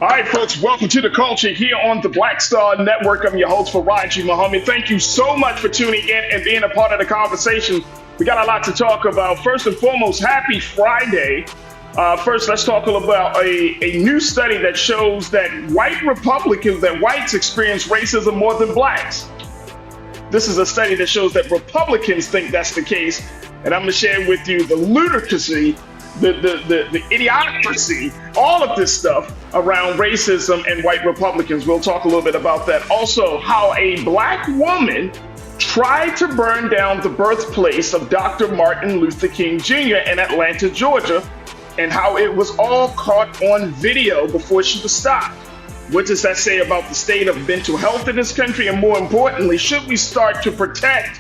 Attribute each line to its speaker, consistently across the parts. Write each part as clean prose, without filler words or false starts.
Speaker 1: All right, folks, welcome to the culture here on the Black Star Network. I'm your host, Farajii Muhammad. Thank you so much for tuning in and being a part of the conversation. We got a lot to talk about. First and foremost, happy Friday. First, let's talk about a new study that shows that whites experience racism more than blacks. This is a study that shows that Republicans think that's the case. And I'm going to share with you the ludicrousy, the idiocracy, all of this stuff around racism and white Republicans. We'll talk a little bit about that. Also, how a black woman tried to burn down the birthplace of Dr. Martin Luther King Jr. in Atlanta, Georgia, and how it was all caught on video before she was stopped. What does that say about the state of mental health in this country? And more importantly, should we start to protect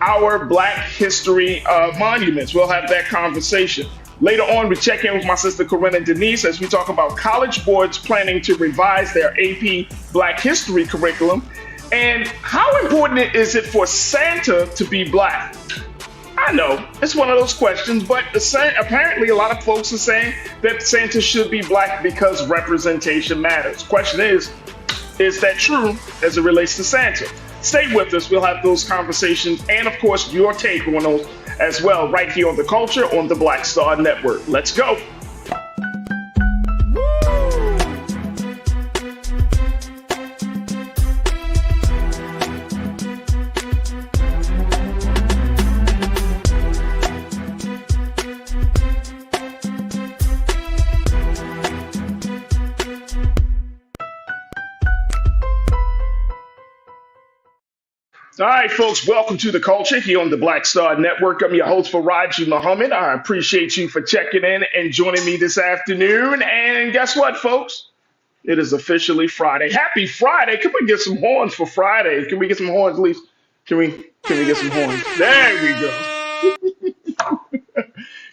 Speaker 1: our Black history monuments? We'll have that conversation. Later on, we check in with my sister Corinna Denise as we talk about college boards planning to revise their AP Black history curriculum. And how important is it for Santa to be Black? I know, it's one of those questions, but apparently a lot of folks are saying that Santa should be Black because representation matters. Question is that true as it relates to Santa? Stay with us. We'll have those conversations and, of course, your take on those as well right here on The Culture on the Black Star Network. Let's go. All right, folks, welcome to The Culture here on the Black Star Network. I'm your host, Farajii Muhammad. I appreciate you for checking in and joining me this afternoon. And guess what, folks? It is officially Friday. Happy Friday. Can we get some horns for Friday? Can we get some horns, at least? Can we get some horns? There we go.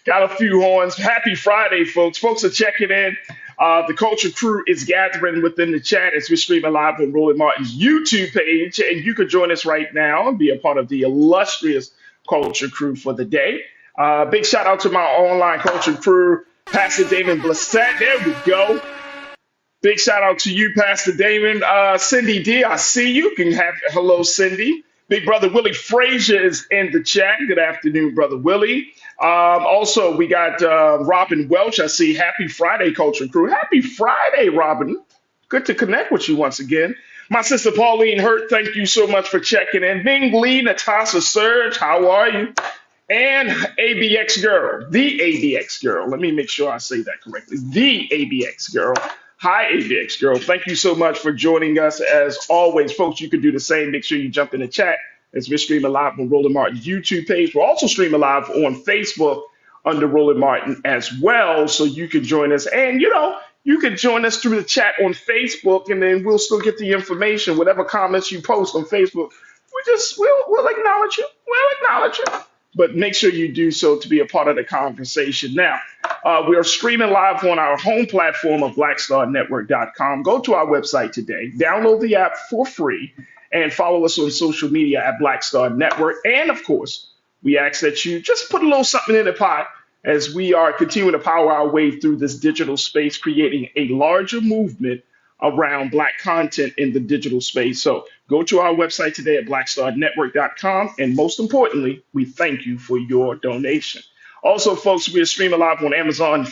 Speaker 1: Got a few horns. Happy Friday, folks. Folks are checking in. The Culture crew is gathering within the chat as we're streaming live on Roland Martin's YouTube page. And you can join us right now and be a part of the illustrious Culture crew for the day. Big shout out to my online Culture crew, Pastor Damon Blissett. There we go. Big shout out to you, Pastor Damon. Cindy D, I see you. Can have hello, Cindy. Big brother Willie Frazier is in the chat. Good afternoon, brother Willie. Also, we got Robin Welch. I see. Happy Friday, Culture crew. Happy Friday, Robin. Good to connect with you once again. My sister Pauline Hurt, thank you so much for checking in. Ming Lee, Natasha Surge, how are you? And ABX Girl, the ABX Girl. Let me make sure I say that correctly. The ABX Girl. Hi, ABX Girl. Thank you so much for joining us. As always, folks, you can do the same. Make sure you jump in the chat as we're streaming live on Roland Martin's YouTube page. We're also streaming live on Facebook under Roland Martin as well, so you can join us. And, you can join us through the chat on Facebook, and then we'll still get the information. Whatever comments you post on Facebook, we'll acknowledge you. We'll acknowledge you. But make sure you do so to be a part of the conversation. Now, we are streaming live on our home platform of blackstarnetwork.com. Go to our website today, download the app for free, and follow us on social media at Black Star Network. And of course, we ask that you just put a little something in the pot as we are continuing to power our way through this digital space, creating a larger movement around Black content in the digital space. So go to our website today at blackstarnetwork.com. And most importantly, we thank you for your donation. Also, folks, we are streaming live on Amazon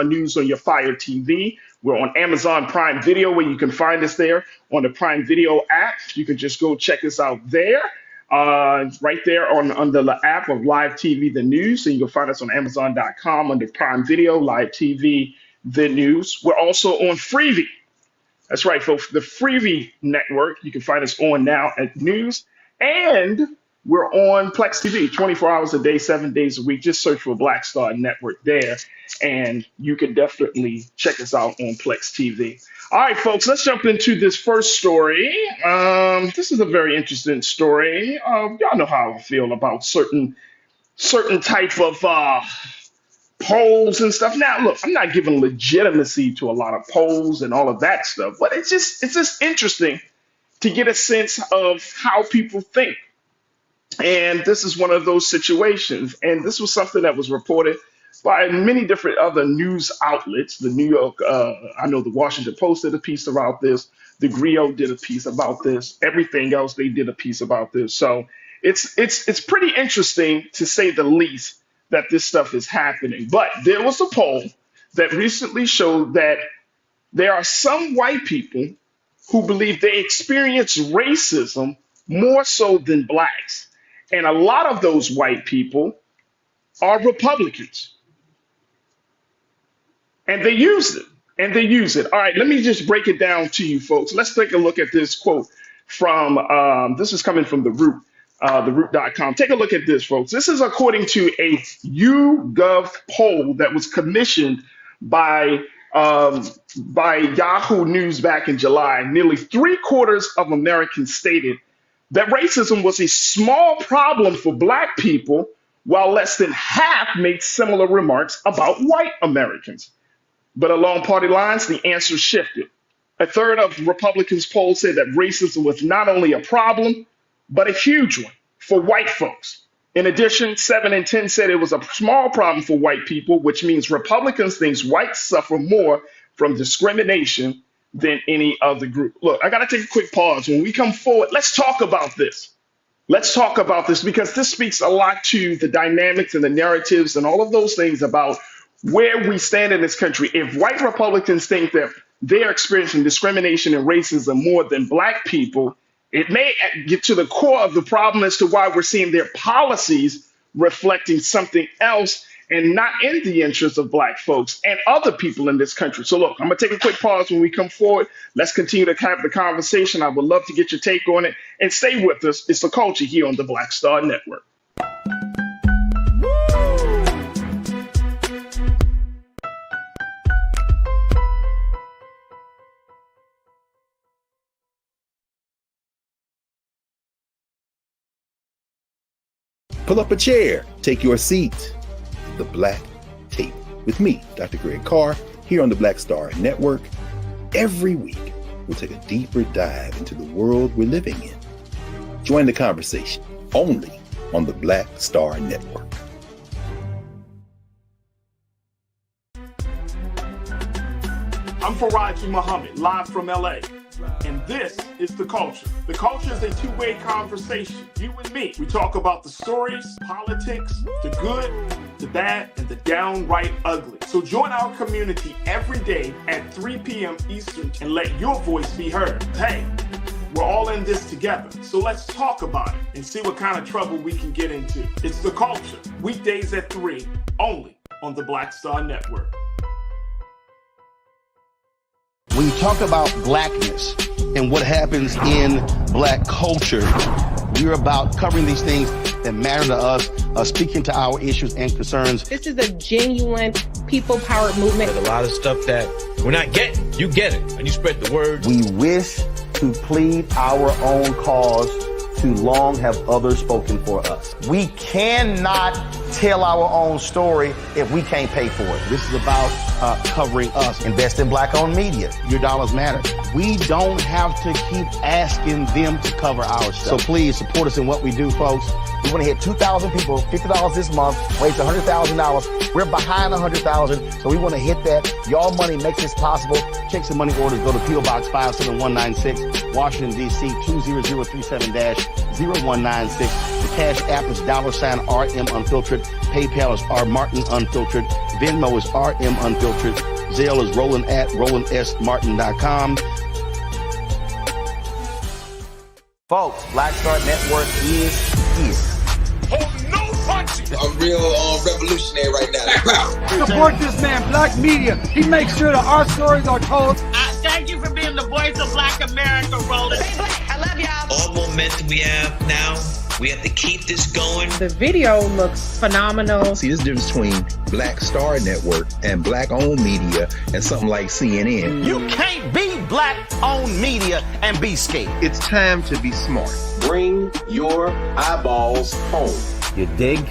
Speaker 1: News on your Fire TV. We're on Amazon Prime Video, where you can find us there on the Prime Video app. You can just go check us out there. Right there under the app of Live TV The News. So you can find us on Amazon.com under Prime Video, Live TV The News. We're also on Freevee. That's right, folks. The Freevee network. You can find us on now at News. And we're on Plex TV 24 hours a day, 7 days a week. Just search for Black Star Network there. And you can definitely check us out on Plex TV. All right, folks, let's jump into this first story. This is a very interesting story. Y'all know how I feel about certain type of polls and stuff. Now, look, I'm not giving legitimacy to a lot of polls and all of that stuff, but it's just interesting to get a sense of how people think. And this is one of those situations. And this was something that was reported by many different other news outlets. The New York, I know the Washington Post did a piece about this. The Grio did a piece about this. Everything else, they did a piece about this. So it's pretty interesting to say the least that this stuff is happening. But there was a poll that recently showed that there are some white people who believe they experience racism more so than blacks. And a lot of those white people are Republicans. And they use it. And they use it. All right, let me just break it down to you folks. Let's take a look at this quote from, this is coming from theroot.com. Take a look at this, folks. This is according to a YouGov poll that was commissioned by Yahoo News back in July. Nearly 3/4 of Americans stated that racism was a small problem for black people, while less than half made similar remarks about white Americans. But along party lines, the answer shifted. A third of Republicans polled said that racism was not only a problem, but a huge one for white folks. In addition, 7 in 10 said it was a small problem for white people, which means Republicans think whites suffer more from discrimination than any other group. Look, I got to take a quick pause. When we come forward, let's talk about this. Let's talk about this because this speaks a lot to the dynamics and the narratives and all of those things about where we stand in this country. If white Republicans think that they're experiencing discrimination and racism more than black people, it may get to the core of the problem as to why we're seeing their policies reflecting something else and not in the interest of black folks and other people in this country. So look, I'm going to take a quick pause when we come forward. Let's continue to have the conversation. I would love to get your take on it. And stay with us. It's The Culture here on the Black Star Network.
Speaker 2: Pull up a chair, take your seat. The Black Tape with me, Dr. Greg Carr, here on the Black Star Network. Every week, we'll take a deeper dive into the world we're living in. Join the conversation only on the Black Star Network.
Speaker 1: I'm Farajii Muhammad, live from LA. And this is The Culture. The Culture is a two-way conversation. You and me. We talk about the stories, politics, the good, the bad, and the downright ugly. So join our community every day at 3 p.m. Eastern and let your voice be heard. Hey, we're all in this together. So let's talk about it and see what kind of trouble we can get into. It's The Culture. Weekdays at 3, only on the Black Star Network.
Speaker 3: When you talk about blackness and what happens in black culture, we're about covering these things that matter to us, speaking to our issues and concerns.
Speaker 4: This is a genuine people-powered movement.
Speaker 5: There's a lot of stuff that we're not getting. You get it, and you spread the word.
Speaker 3: We wish to plead our own cause. Too long have others spoken for us. We cannot tell our own story if we can't pay for it. This is about covering us. Invest in black-owned media. Your dollars matter. We don't have to keep asking them to cover our stuff. So please support us in what we do, folks. We want to hit 2,000 people, $50 this month, raise $100,000. We're behind 100,000, so we want to hit that. Y'all money makes this possible. Checks and money orders go to P.O. Box 57196, Washington, D.C. 20037-0196. The Cash App is $RM Unfiltered. PayPal is R Martin Unfiltered. Venmo is RM Unfiltered. Zelle is Roland at RolandSMartin.com. Folks, Black Star Network is here.
Speaker 1: Oh, no punching!
Speaker 6: I'm real revolutionary right now.
Speaker 7: Support this man, Black Media. He makes sure that our stories are told.
Speaker 8: Thank you for being the voice of Black America, Roland.
Speaker 4: I love y'all.
Speaker 9: All momentum we have now, we have to keep this going.
Speaker 4: The video looks phenomenal.
Speaker 2: See, this difference between Black Star Network and black-owned media and something like CNN.
Speaker 3: You can't be black-owned media and be scared.
Speaker 2: It's time to be smart.
Speaker 6: Bring your eyeballs home.
Speaker 3: You dig?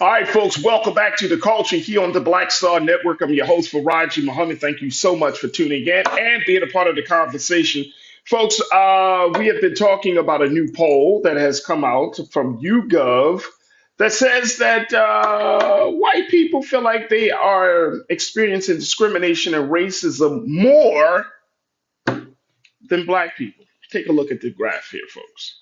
Speaker 1: All right, folks, welcome back to the culture here on the Black Star Network. I'm your host, Farajii Muhammad. Thank you so much for tuning in and being a part of the conversation. Folks, we have been talking about a new poll that has come out from YouGov that says that white people feel like they are experiencing discrimination and racism more than black people. Take a look at the graph here, folks.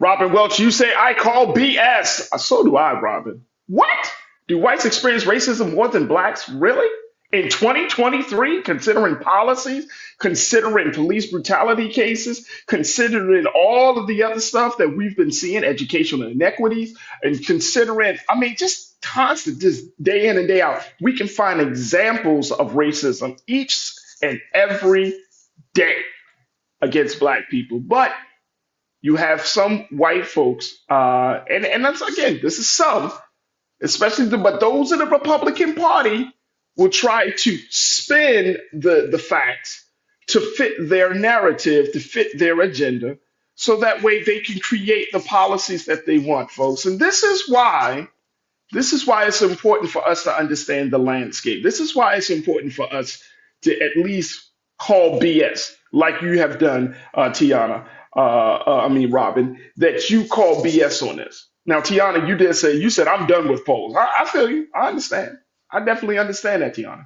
Speaker 1: Robin Welch, you say, I call BS. So do I, Robin. What? Do whites experience racism more than blacks? Really? In 2023, considering policies, considering police brutality cases, considering all of the other stuff that we've been seeing, educational inequities, and considering, just constant, just day in and day out, we can find examples of racism each and every day against black people. But you have some white folks, and that's, again, this is some, especially but those in the Republican Party will try to spin the facts to fit their narrative, to fit their agenda, so that way they can create the policies that they want, folks. And this is why it's important for us to understand the landscape. This is why it's important for us to at least call BS, like you have done, Tiana. Robin, that you call BS on this. Now, Tiana, you said, I'm done with polls. I feel you. I understand. I definitely understand that, Tiana.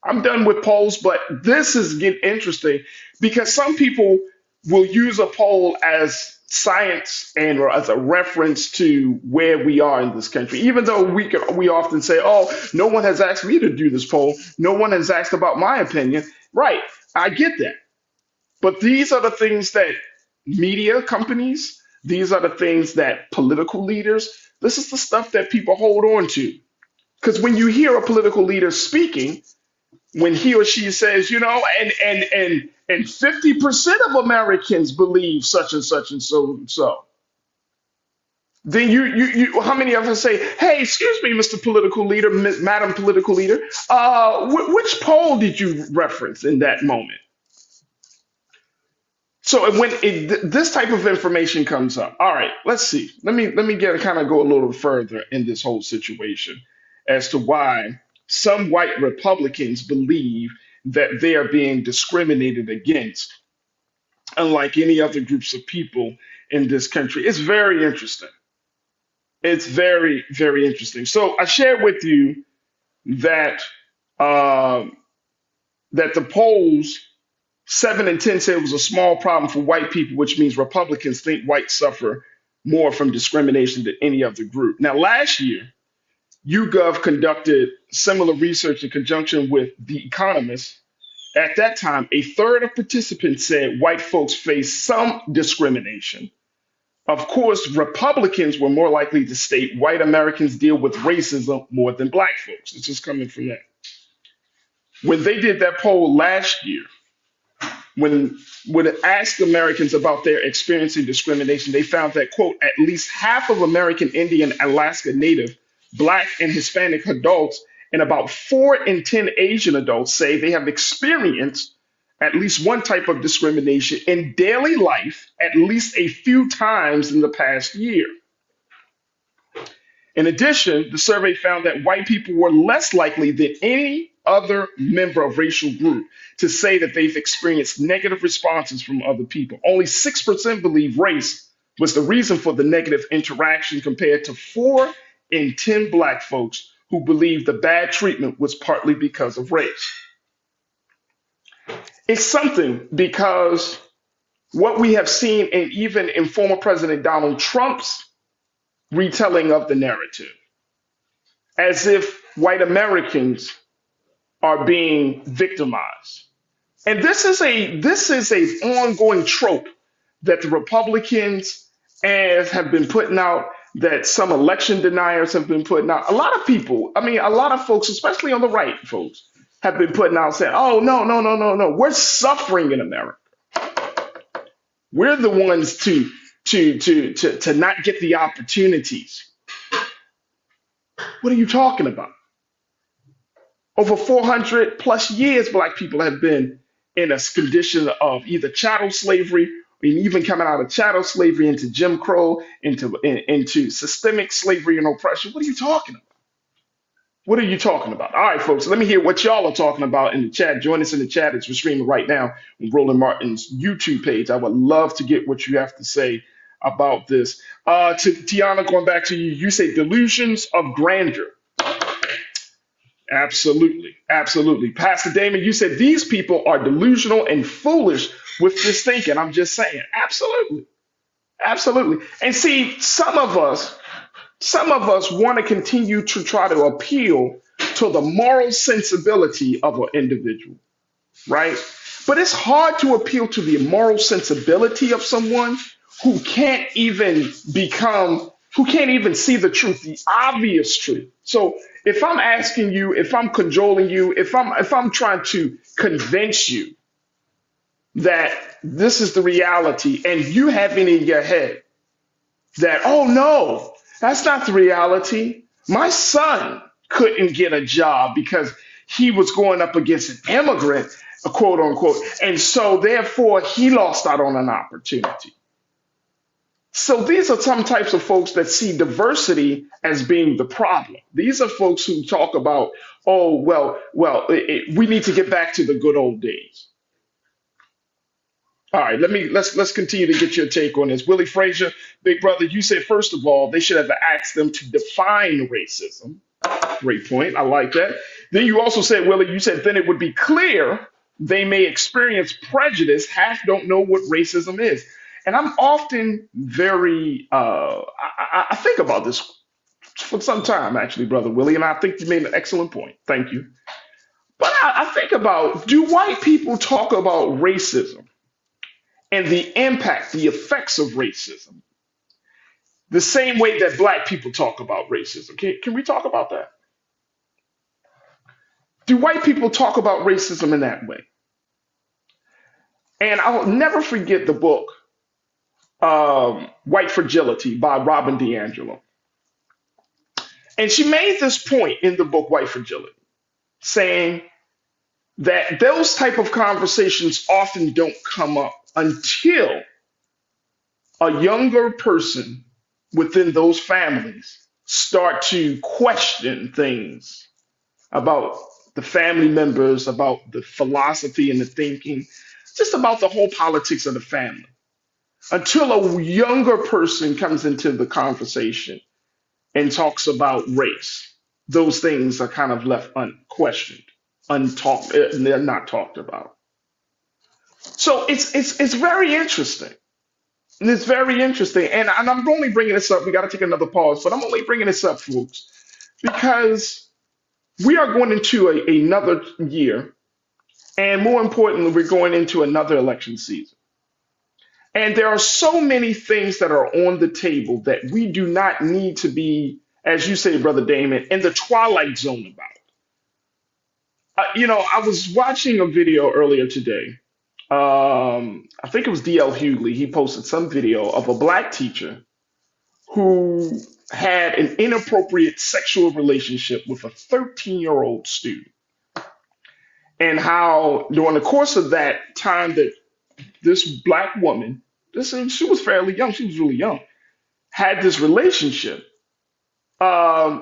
Speaker 1: I'm done with polls, but this is getting interesting because some people will use a poll as science and or as a reference to where we are in this country, even though we often say, oh, no one has asked me to do this poll. No one has asked about my opinion. Right. I get that. But these are the things that media companies, these are the things that political leaders, this is the stuff that people hold on to. Because when you hear a political leader speaking, when he or she says, and 50% of Americans believe such and such and so and so, then you how many of us say, hey, excuse me, Mr. Political Leader, Madam Political Leader, which poll did you reference in that moment? So when this type of information comes up, all right, let's see. Let me go a little further in this whole situation as to why some white Republicans believe that they are being discriminated against, unlike any other groups of people in this country. It's very interesting. It's very, very interesting. So I shared with you that that the polls 7 and 10 said it was a small problem for white people, which means Republicans think whites suffer more from discrimination than any other group. Now, last year, YouGov conducted similar research in conjunction with The Economist. At that time, a third of participants said white folks face some discrimination. Of course, Republicans were more likely to state white Americans deal with racism more than black folks. It's just coming from that. When they did that poll last year, when it asked Americans about their experiencing discrimination, they found that, quote, at least half of American Indian, Alaska Native, Black, and Hispanic adults, and about 4 in 10 Asian adults say they have experienced at least one type of discrimination in daily life at least a few times in the past year. In addition, the survey found that white people were less likely than any other member of racial group to say that they've experienced negative responses from other people. Only 6% believe race was the reason for the negative interaction, compared to 4 in 10 black folks who believe the bad treatment was partly because of race. It's something, because what we have seen, and even in former President Donald Trump's retelling of the narrative, as if white Americans are being victimized. And this is a ongoing trope that the Republicans have been putting out, that some election deniers have been putting out. A lot of people, a lot of folks, especially on the right, folks, have been putting out saying, oh, no, we're suffering in America. We're the ones to not get the opportunities. What are you talking about? Over 400 plus years, black people have been in a condition of either chattel slavery and even coming out of chattel slavery into Jim Crow, into systemic slavery and oppression. What are you talking about? What are you talking about? All right, folks, let me hear what y'all are talking about in the chat. Join us in the chat as we're streaming right now on Roland Martin's YouTube page. I would love to get what you have to say about this. To Tiana, going back to you, you say delusions of grandeur. Absolutely. Absolutely. Pastor Damon, you said these people are delusional and foolish with this thinking. I'm just saying. Absolutely. Absolutely. And see, some of us want to continue to try to appeal to the moral sensibility of an individual, right? But it's hard to appeal to the moral sensibility of someone who can't even see the truth, the obvious truth. So if I'm asking you, if I'm cajoling you, if I'm trying to convince you that this is the reality, and you have it in your head that, oh no, that's not the reality. My son couldn't get a job because he was going up against an immigrant, quote unquote, and so therefore he lost out on an opportunity. So these are some types of folks that see diversity as being the problem. These are folks who talk about, oh, we need to get back to the good old days. All right, let's continue to get your take on this. Willie Frazier, big brother, you said, first of all, they should have asked them to define racism. Great point. I like that. Then you also said, Willie, you said then it would be clear they may experience prejudice, half don't know what racism is. And I'm often very, I think about this for some time, actually, Brother Willie, and I think you made an excellent point. Thank you. But I think about, do white people talk about racism and the impact, the effects of racism, the same way that black people talk about racism? Can we talk about that? Do white people talk about racism in that way? And I'll never forget the book, White Fragility by Robin DiAngelo. And she made this point in the book, White Fragility, saying that those type of conversations often don't come up until a younger person within those families start to question things about the family members, about the philosophy and the thinking, just about the whole politics of the family. Until a younger person comes into the conversation and talks about race, those things are kind of left unquestioned, untalked, they're not talked about. So it's very interesting. And it's very interesting. And I'm only bringing this up. We got to take another pause, but I'm only bringing this up, folks, because we are going into another year. And more importantly, we're going into another election season. And there are so many things that are on the table that we do not need to be, as you say, Brother Damon, in the twilight zone about. I was watching a video earlier today. I think it was D.L. Hughley. He posted some video of a black teacher who had an inappropriate sexual relationship with a 13-year-old student. And how during the course of that time that this black woman, she was fairly young, she was really young, had this relationship,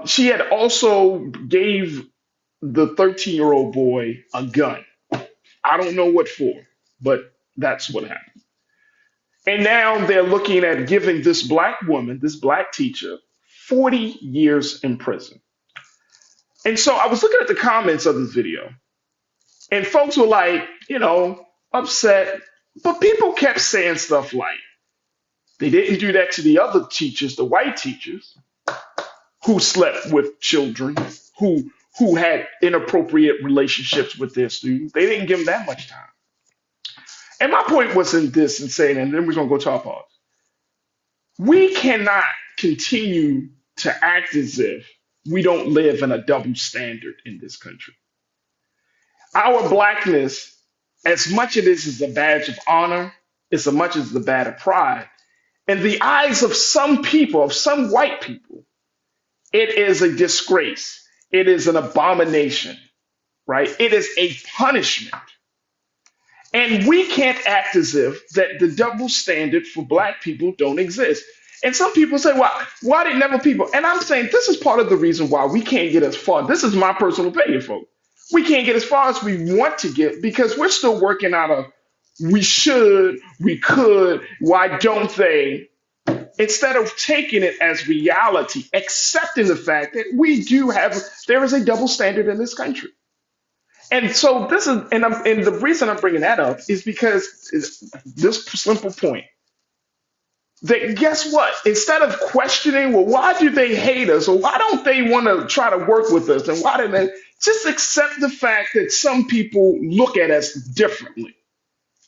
Speaker 1: she had also gave the 13-year-old boy a gun. I don't know what for, but that's what happened. And now they're looking at giving this black woman, this black teacher, 40 years in prison. And so I was looking at the comments of this video, and folks were like, upset. But people kept saying stuff like, they didn't do that to the other teachers, the white teachers, who slept with children, who had inappropriate relationships with their students. They didn't give them that much time. And my point wasn't this and saying, and then we're going to go to our pause. We cannot continue to act as if we don't live in a double standard in this country. Our blackness, as much as it is a badge of honor, as much as the badge of pride, in the eyes of some people, of some white people, it is a disgrace. It is an abomination, right? It is a punishment. And we can't act as if that the double standard for black people don't exist. And some people say, well, why did never people? And I'm saying this is part of the reason why we can't get as far. This is my personal opinion, folks. We can't get as far as we want to get because we're still working out of we should, we could, why don't they? Instead of taking it as reality, accepting the fact that there is a double standard in this country. And so this is, and the reason I'm bringing that up is because it's this simple point that guess what? Instead of questioning, well, why do they hate us? Or why don't they want to try to work with us? And why do they just accept the fact that some people look at us differently?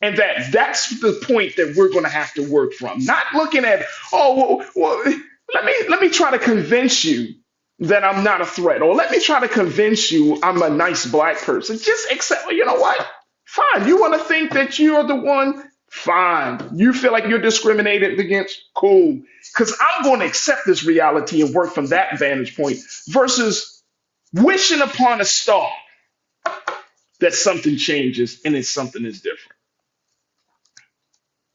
Speaker 1: And that's the point that we're going to have to work from. Not looking at, let me try to convince you that I'm not a threat, or let me try to convince you I'm a nice black person. Just accept, you know what? Fine. You want to think that you're the one? Fine. You feel like you're discriminated against? Cool. Because I'm going to accept this reality and work from that vantage point versus wishing upon a star that something changes and it's something is different.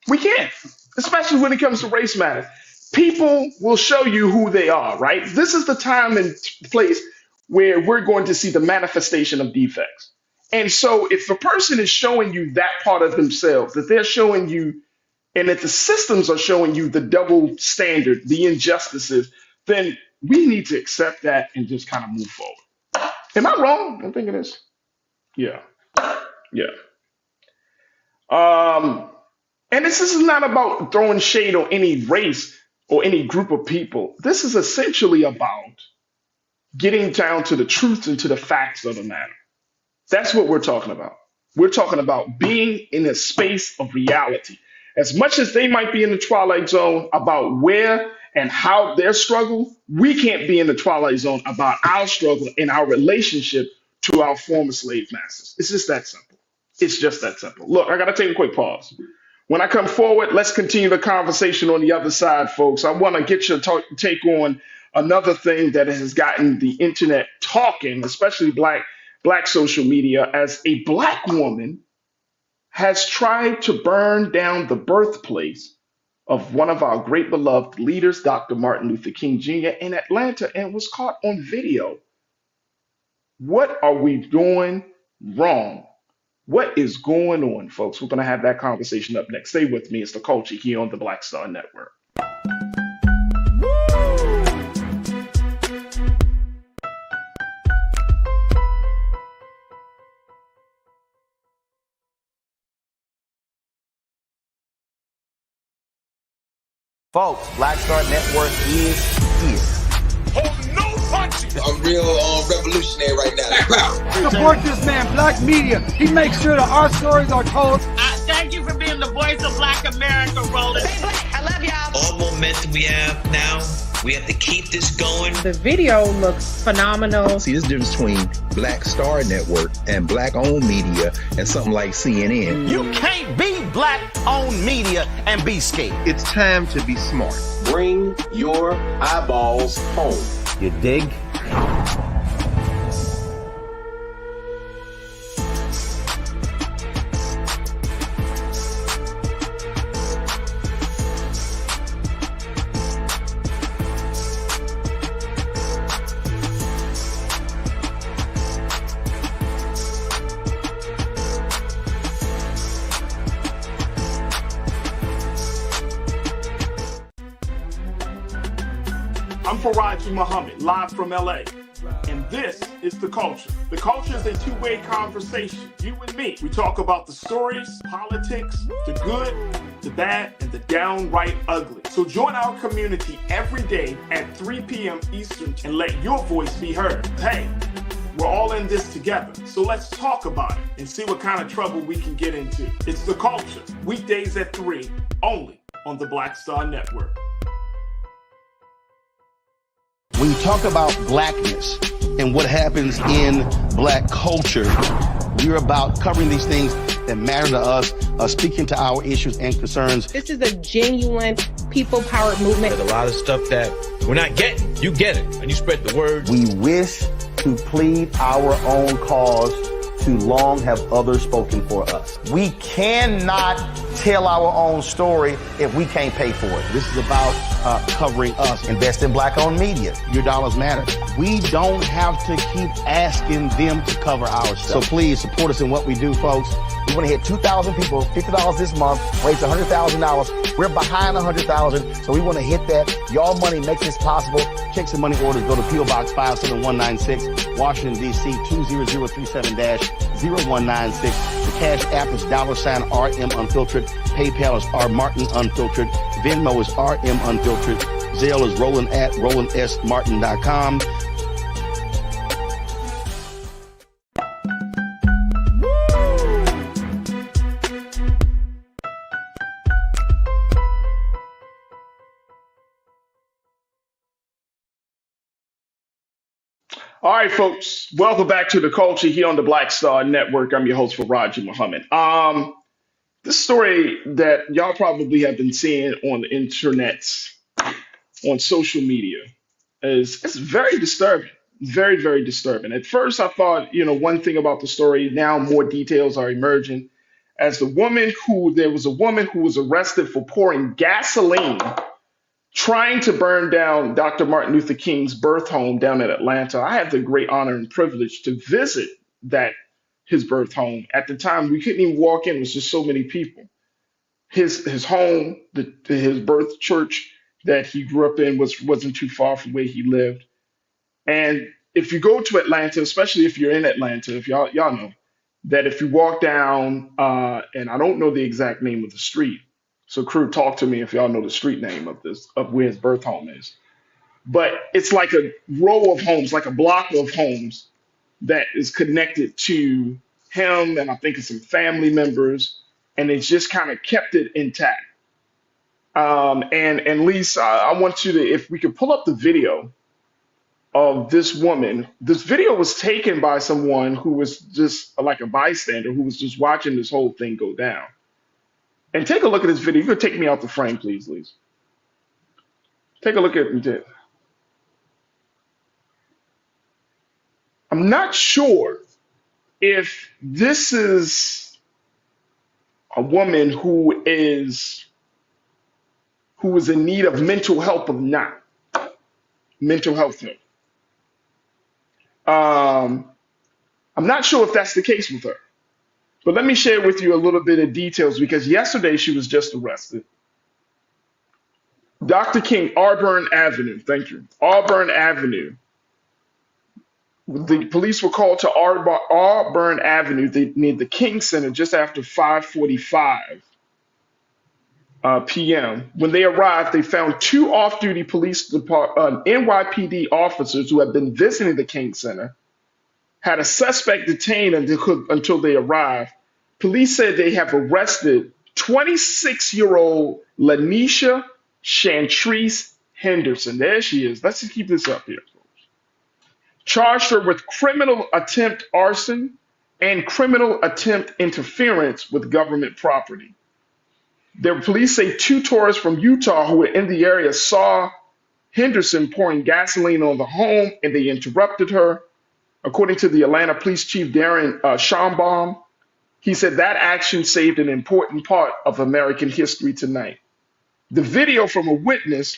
Speaker 1: We can't, especially when it comes to race matters. People will show you who they are, right? This is the time and place where we're going to see the manifestation of defects. And so if a person is showing you that part of themselves, that they're showing you, and that the systems are showing you the double standard, the injustices, then we need to accept that and just kind of move forward. Am I wrong? I'm thinking this. Yeah. And this is not about throwing shade on any race or any group of people. This is essentially about getting down to the truth and to the facts of the matter. That's what we're talking about. We're talking about being in a space of reality. As much as they might be in the twilight zone about where and how their struggle, we can't be in the twilight zone about our struggle and our relationship to our former slave masters. It's just that simple. It's just that simple. Look, I got to take a quick pause. When I come forward, let's continue the conversation on the other side, folks. I want to get your take on another thing that has gotten the internet talking, especially black social media, as a black woman has tried to burn down the birthplace of one of our great beloved leaders, Dr. Martin Luther King Jr. in Atlanta, and was caught on video. What are we doing wrong? What is going on, folks? We're going to have that conversation up next. Stay with me. It's The Culture here on the Black Star Network.
Speaker 3: Folks, Black Star Network is here.
Speaker 6: I'm real revolutionary right now.
Speaker 7: Support this man, Black Media. He makes sure that our stories are told.
Speaker 8: Thank you for being the voice of Black America, Roland.
Speaker 4: I love y'all.
Speaker 9: All momentum we have now, we have to keep this going.
Speaker 4: The video looks phenomenal.
Speaker 2: See, this difference between Black Star Network and black-owned media and something like CNN.
Speaker 3: You can't be black-owned media and be scared.
Speaker 2: It's time to be smart.
Speaker 6: Bring your eyeballs home.
Speaker 3: You dig?
Speaker 1: I'm Farajii Muhammad, live from LA. And this is The Culture. The Culture is a two-way conversation. You and me. We talk about the stories, politics, the good, the bad, and the downright ugly. So join our community every day at 3 p.m. Eastern and let your voice be heard. Hey, we're all in this together. So let's talk about it and see what kind of trouble we can get into. It's The Culture, weekdays at 3, only on the Black Star Network.
Speaker 3: When you talk about blackness and what happens in black culture, we're about covering these things that matter to us, speaking to our issues and concerns.
Speaker 4: This is a genuine people-powered movement.
Speaker 5: There's a lot of stuff that we're not getting. You get it, and you spread the word.
Speaker 3: We wish to plead our own cause too long have others spoken for us. We cannot tell our own story if we can't pay for it. This is about covering us. Invest in black-owned media. Your dollars matter. We don't have to keep asking them to cover our stuff. So please support us in what we do, folks. We want to hit 2,000 people, $50 this month, raise $100,000. We're behind 100,000, so we want to hit that. Y'all money makes this possible. Check some money orders. Go to P.O. Box 57196, Washington, D.C. 20037-0196. The Cash App is $RM Unfiltered. PayPal is R Martin Unfiltered. Venmo is RM Unfiltered. Zelle is roland@rolandsmartin.com.
Speaker 1: All right, folks, welcome back to the culture here on the Black Star Network. I'm your host, Farajii Muhammad. This story that y'all probably have been seeing on the internet, on social media, it's very disturbing. Very, very disturbing. At first, I thought, one thing about the story, now more details are emerging. There was a woman who was arrested for pouring gasoline trying to burn down Dr. Martin Luther King's birth home down in Atlanta. I had the great honor and privilege to visit his birth home. At the time, we couldn't even walk in. It was just so many people. His home, his birth church that he grew up in wasn't too far from where he lived. And if you go to Atlanta, especially if you're in Atlanta, if y'all know that if you walk down, and I don't know the exact name of the street, so crew, talk to me if y'all know the street name of where his birth home is. But it's like a row of homes, like a block of homes that is connected to him and I think it's some family members, and it's just kind of kept it intact. And Lisa, I want you to, if we could pull up the video of this woman. This video was taken by someone who was just like a bystander who was just watching this whole thing go down. And take a look at this video. You could take me out the frame, please, Lisa. Take a look at it. I'm not sure if this is a woman who is in need of mental help or not. Mental health help. I'm not sure if that's the case with her. But let me share with you a little bit of details because yesterday she was just arrested. Dr. King, Auburn Avenue, thank you. Auburn Avenue. The police were called to Auburn Avenue near the King Center just after 5:45 p.m. When they arrived, they found two off-duty NYPD officers who had been visiting the King Center, had a suspect detained until they arrived. Police said they have arrested 26-year-old Lanisha Chantrice Henderson. There she is. Let's just keep this up here, folks. Charged her with criminal attempt arson and criminal attempt interference with government property. The police say two tourists from Utah who were in the area saw Henderson pouring gasoline on the home and they interrupted her. According to the Atlanta Police Chief Darren Schombaum, he said that action saved an important part of American history tonight. The video from a witness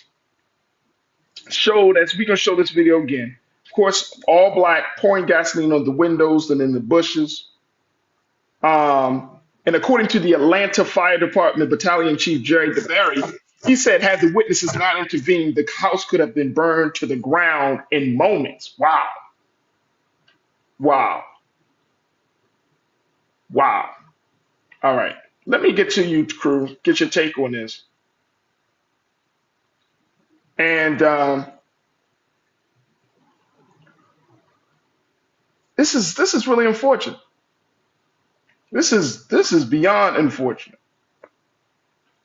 Speaker 1: showed, as we're going to show this video again, of course, all black, pouring gasoline on the windows and in the bushes. And according to the Atlanta Fire Department Battalion Chief Jerry DeBerry, he said had the witnesses not intervened, the house could have been burned to the ground in moments. Wow. Wow. Wow. All right. Let me get to you, crew. Get your take on this. And this is really unfortunate. This is beyond unfortunate.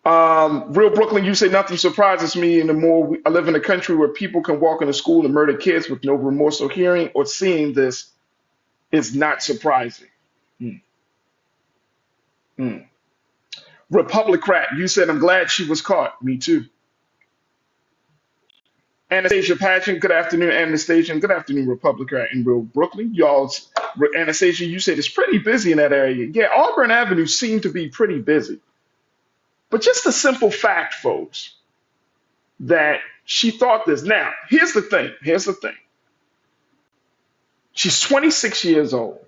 Speaker 1: Real Brooklyn, you say nothing surprises me anymore. I live in a country where people can walk into school and murder kids with no remorse or hearing or seeing this is not surprising. Republican, you said, I'm glad she was caught. Me too. Anastasia Patchen, good afternoon, Anastasia, and good afternoon, Republican in Real Brooklyn. Y'all Anastasia, you said it's pretty busy in that area. Yeah, Auburn Avenue seemed to be pretty busy. But just the simple fact, folks, that she thought this. Now, here's the thing. Here's the thing. She's 26 years old.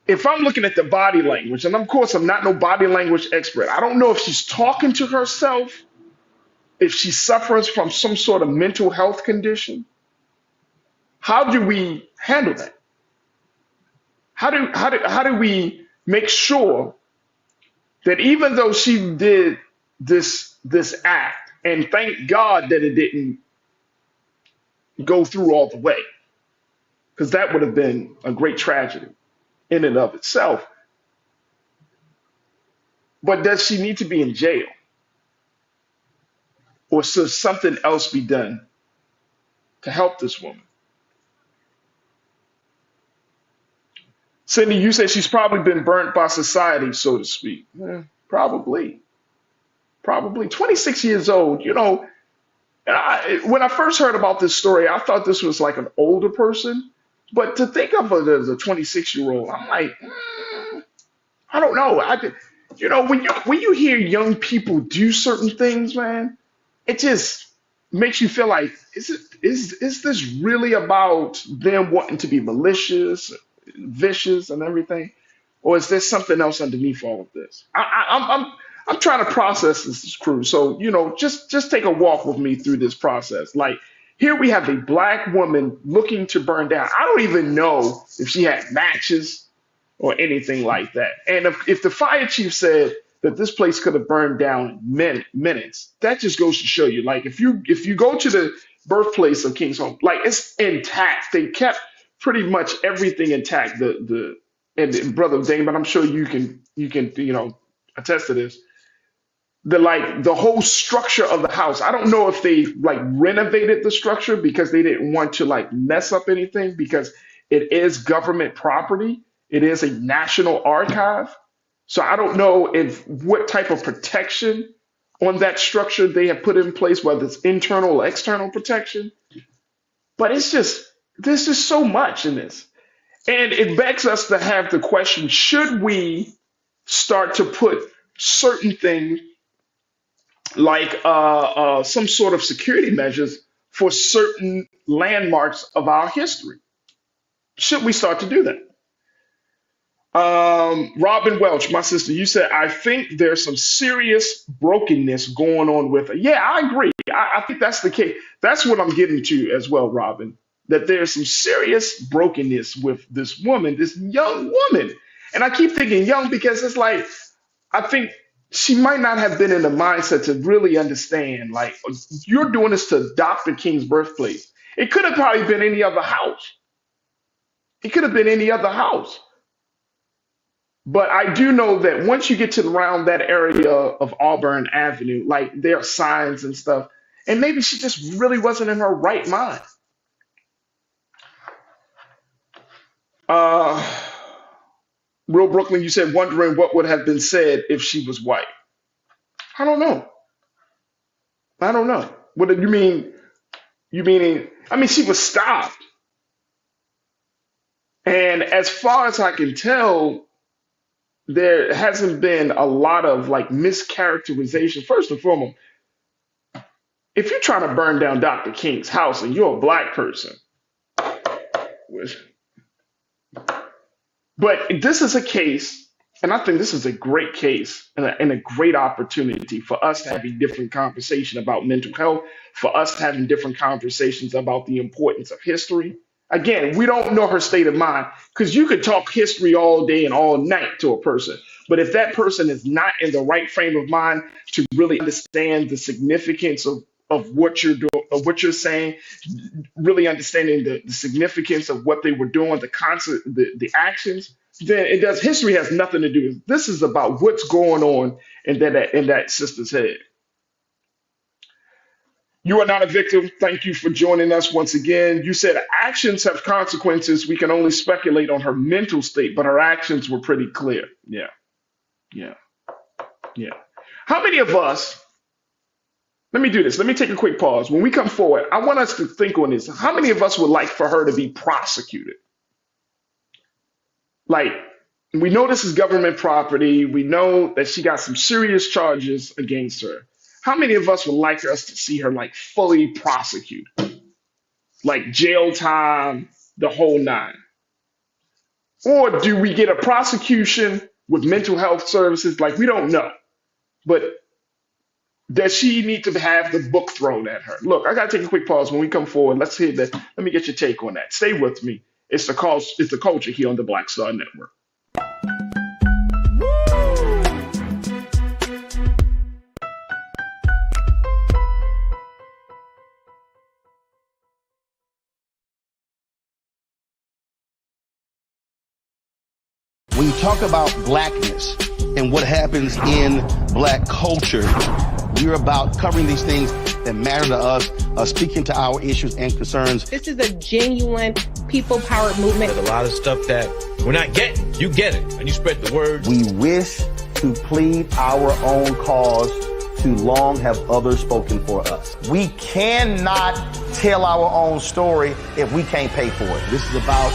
Speaker 1: If I'm looking at the body language, and of course I'm not no body language expert, I don't know if she's talking to herself, if she suffers from some sort of mental health condition. How do we handle that? How do we make sure that even though she did this act, and thank God that it didn't go through all the way, because that would have been a great tragedy in and of itself. But does she need to be in jail? Or should something else be done to help this woman? Cindy, you said she's probably been burnt by society, so to speak. Probably. 26 years old, you know. When I first heard about this story, I thought this was like an older person. But to think of it as a 26-year-old, I'm like, I don't know. When you hear young people do certain things, man, it just makes you feel like, is this really about them wanting to be malicious, vicious, and everything, or is there something else underneath all of this? I'm trying to process this, crew. So just take a walk with me through this process. Like, here we have a black woman looking to burn down. I don't even know if she had matches or anything like that. And if the fire chief said that this place could have burned down in minutes, that just goes to show you, like, if you go to the birthplace of King's Home, like, it's intact. They kept pretty much everything intact. And Brother Damon, I'm sure you can attest to this. The whole structure of the house. I don't know if they like renovated the structure because they didn't want to like mess up anything, because it is government property. It is a national archive. So I don't know what type of protection on that structure they have put in place, whether it's internal or external protection. But there's just so much in this. And it begs us to have the question, should we start to put certain things like some sort of security measures for certain landmarks of our history? Should we start to do that? Robin Welch, my sister, you said, I think there's some serious brokenness going on with her. Yeah, I agree. I think that's the case. That's what I'm getting to as well, Robin, that there's some serious brokenness with this woman, this young woman. And I keep thinking young because it's like, I think she might not have been in the mindset to really understand, like, you're doing this to Dr. King's birthplace. It could have probably been any other house. It could have been any other house. But I do know that once you get to around that area of Auburn Avenue, like, there are signs and stuff, and maybe she just really wasn't in her right mind. Real Brooklyn, you said wondering what would have been said if she was white. I don't know. What do you mean? I mean, she was stopped. And as far as I can tell, there hasn't been a lot of like mischaracterization. First and foremost, if you're trying to burn down Dr. King's house and you're a black person, but this is a case, and I think this is a great case and a great opportunity for us to have a different conversation about mental health, for us having different conversations about the importance of history. Again, we don't know her state of mind, because you could talk history all day and all night to a person. But if that person is not in the right frame of mind to really understand the significance of what you're doing, of what you're saying, really understanding the significance of what they were doing, the concept, the actions, then it does. History has nothing to do. This is about what's going on in that sister's head. You are not a victim. Thank you for joining us once again. You said actions have consequences. We can only speculate on her mental state, but her actions were pretty clear. Yeah. How many of us Let me do this. Let me take a quick pause. When we come forward, I want us to think on this. How many of us would like for her to be prosecuted? Like, we know this is government property. We know that she got some serious charges against her. How many of us would like us to see her like fully prosecuted? Like jail time, the whole nine? Or do we get a prosecution with mental health services? Like, we don't know. But does she need to have the book thrown at her? Look, I gotta take a quick pause. When we come forward, let's hear that. Let me get your take on that. Stay with me. It's the culture here on the Black Star Network.
Speaker 3: When you talk about blackness and what happens in black culture, we're about covering these things that matter to us, speaking to our issues and concerns.
Speaker 4: This is a genuine people-powered movement.
Speaker 5: There's a lot of stuff that we're not getting. You get it, and you spread the word.
Speaker 3: We wish to plead our own cause. Too long have others spoken for us. We cannot tell our own story if we can't pay for it. This is about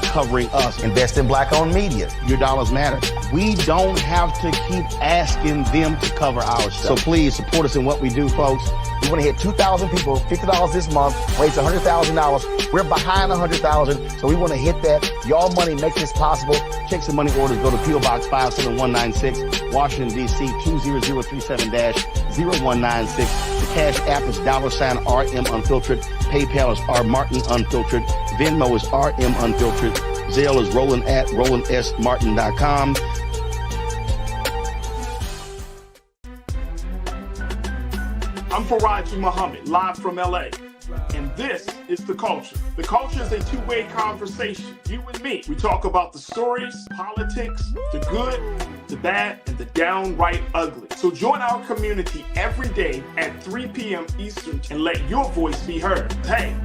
Speaker 3: covering us. Invest in black-owned media. Your dollars matter. We don't have to keep asking them to cover our stuff. So please support us in what we do, folks. We want to hit 2,000 people, $50 this month, raise $100,000. We're behind 100,000, so we want to hit that. Y'all money makes this possible. Checks and money orders go to P.O. Box 57196, Washington, D.C. 20037-0196. The Cash App is $RM Unfiltered. PayPal is R Martin Unfiltered. Venmo is RM Unfiltered. Zelle is Roland at RolandSMartin.com.
Speaker 1: I'm Farajii Muhammad, live from LA. And this is The Culture. The Culture is a two-way conversation. You and me. We talk about the stories, politics, the good, the bad, and the downright ugly. So join our community every day at 3 p.m. Eastern and let your voice be heard. Hey,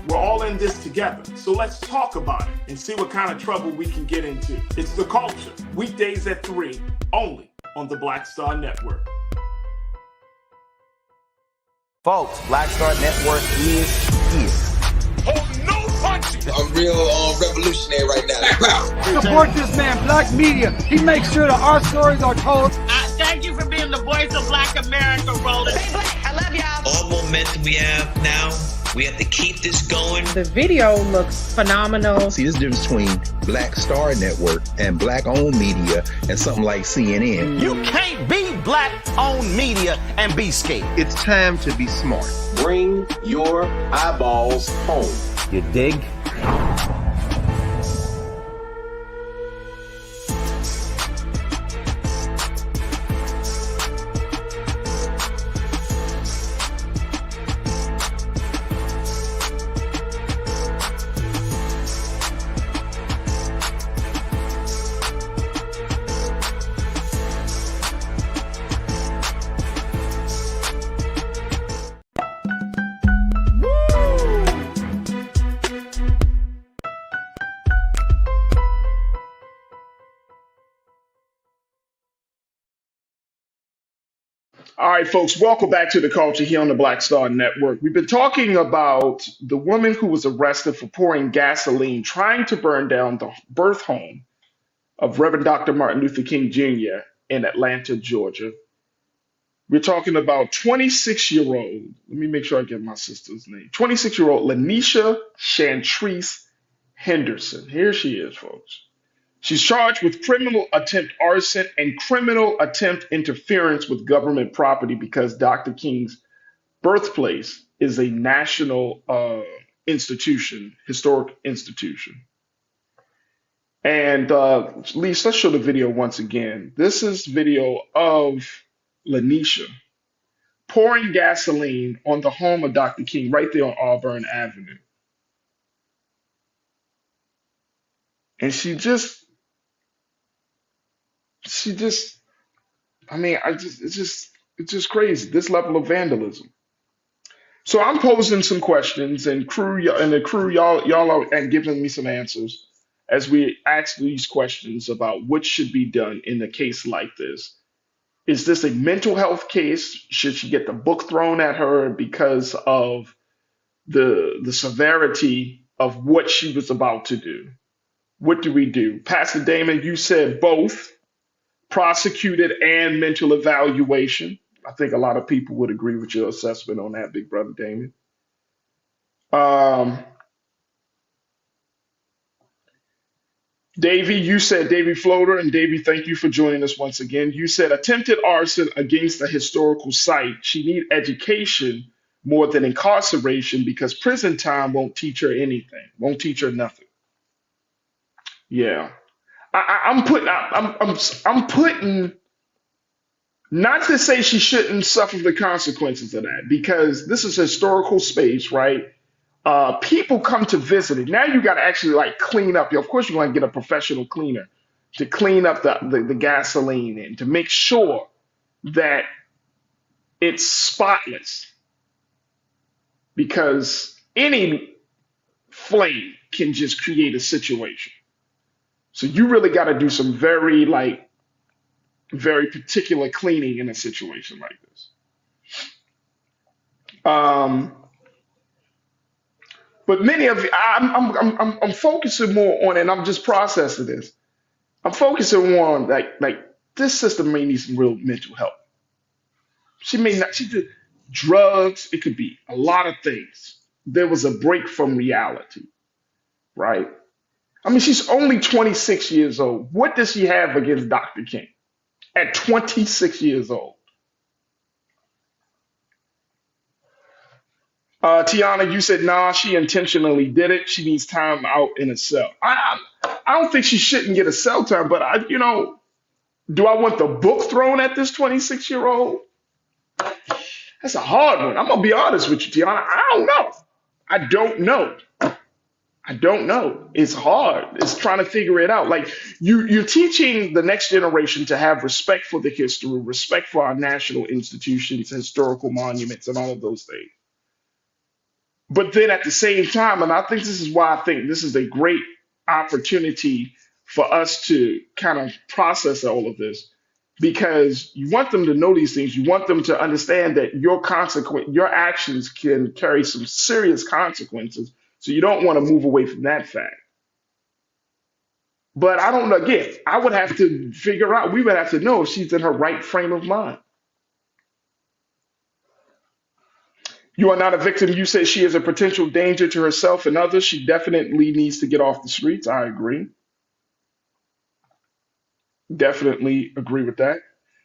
Speaker 1: we're all in this together. So let's talk about it and see what kind of trouble we can get into. It's The Culture, weekdays at 3, only on the Black Star Network.
Speaker 3: Folks, Black Star Network is here.
Speaker 6: Oh, no punching! I'm real revolutionary right now.
Speaker 7: Support this man, Black Media. He makes sure that our stories are told.
Speaker 8: Thank you for being the voice of Black America, Roland.
Speaker 4: Stay black. I love y'all.
Speaker 9: All momentum we have now, we have to keep this going.
Speaker 4: The video looks phenomenal.
Speaker 2: See, this difference between Black Star Network and black-owned media and something like CNN.
Speaker 3: You can't be black-owned media and be scared.
Speaker 2: It's time to be smart.
Speaker 6: Bring your eyeballs home.
Speaker 3: You dig?
Speaker 1: All right, folks, welcome back to The Culture here on the Black Star Network. We've been talking about the woman who was arrested for pouring gasoline, trying to burn down the birth home of Reverend Dr. Martin Luther King Jr. in Atlanta, Georgia. We're talking about 26-year-old, let me make sure I get my sister's name, 26-year-old Lanisha Chantrice Henderson. Here she is, folks. She's charged with criminal attempt arson and criminal attempt interference with government property because Dr. King's birthplace is a national institution, historic institution. And Lisa, let's show the video once again. This is video of Lanisha pouring gasoline on the home of Dr. King right there on Auburn Avenue. And she just, it's just crazy, this level of vandalism. So I'm posing some questions, and the crew, y'all are giving me some answers as we ask these questions about what should be done in a case like this. Is this a mental health case? Should she get the book thrown at her because of the severity of what she was about to do? What do we do? Pastor Damon, you said both prosecuted and mental evaluation. I think a lot of people would agree with your assessment on that, big brother Damon. Um, Davey, you said Davey Floater, and Davey, thank you for joining us once again. You said attempted arson against a historical site. She need education more than incarceration because prison time won't teach her anything, won't teach her nothing. Yeah, I'm putting not to say she shouldn't suffer the consequences of that because this is a historical space, right? People come to visit it. Now you got to actually like clean up. Of course, you want to get a professional cleaner to clean up the gasoline and to make sure that it's spotless because any flame can just create a situation. So you really got to do some very particular cleaning in a situation like this. But many of I'm focusing more on, and I'm just processing this. I'm focusing more on like this sister may need some real mental help. She may not. She did drugs. It could be a lot of things. There was a break from reality, right? I mean, she's only 26 years old. What does she have against Dr. King at 26 years old? Tiana, you said, nah, she intentionally did it. She needs time out in a cell. I don't think she shouldn't get a cell time, but do I want the book thrown at this 26-year-old? That's a hard one. I'm going to be honest with you, Tiana. I don't know. I don't know. It's hard. It's trying to figure it out. Like you're teaching the next generation to have respect for the history, respect for our national institutions, historical monuments, and all of those things. But then at the same time, and I think this is why I think this is a great opportunity for us to kind of process all of this, because you want them to know these things. You want them to understand that your actions can carry some serious consequences. So you don't want to move away from that fact. But I don't know. Again, I would have to figure out, we would have to know if she's in her right frame of mind. You are not a victim. You said she is a potential danger to herself and others. She definitely needs to get off the streets. I agree. Definitely agree with that.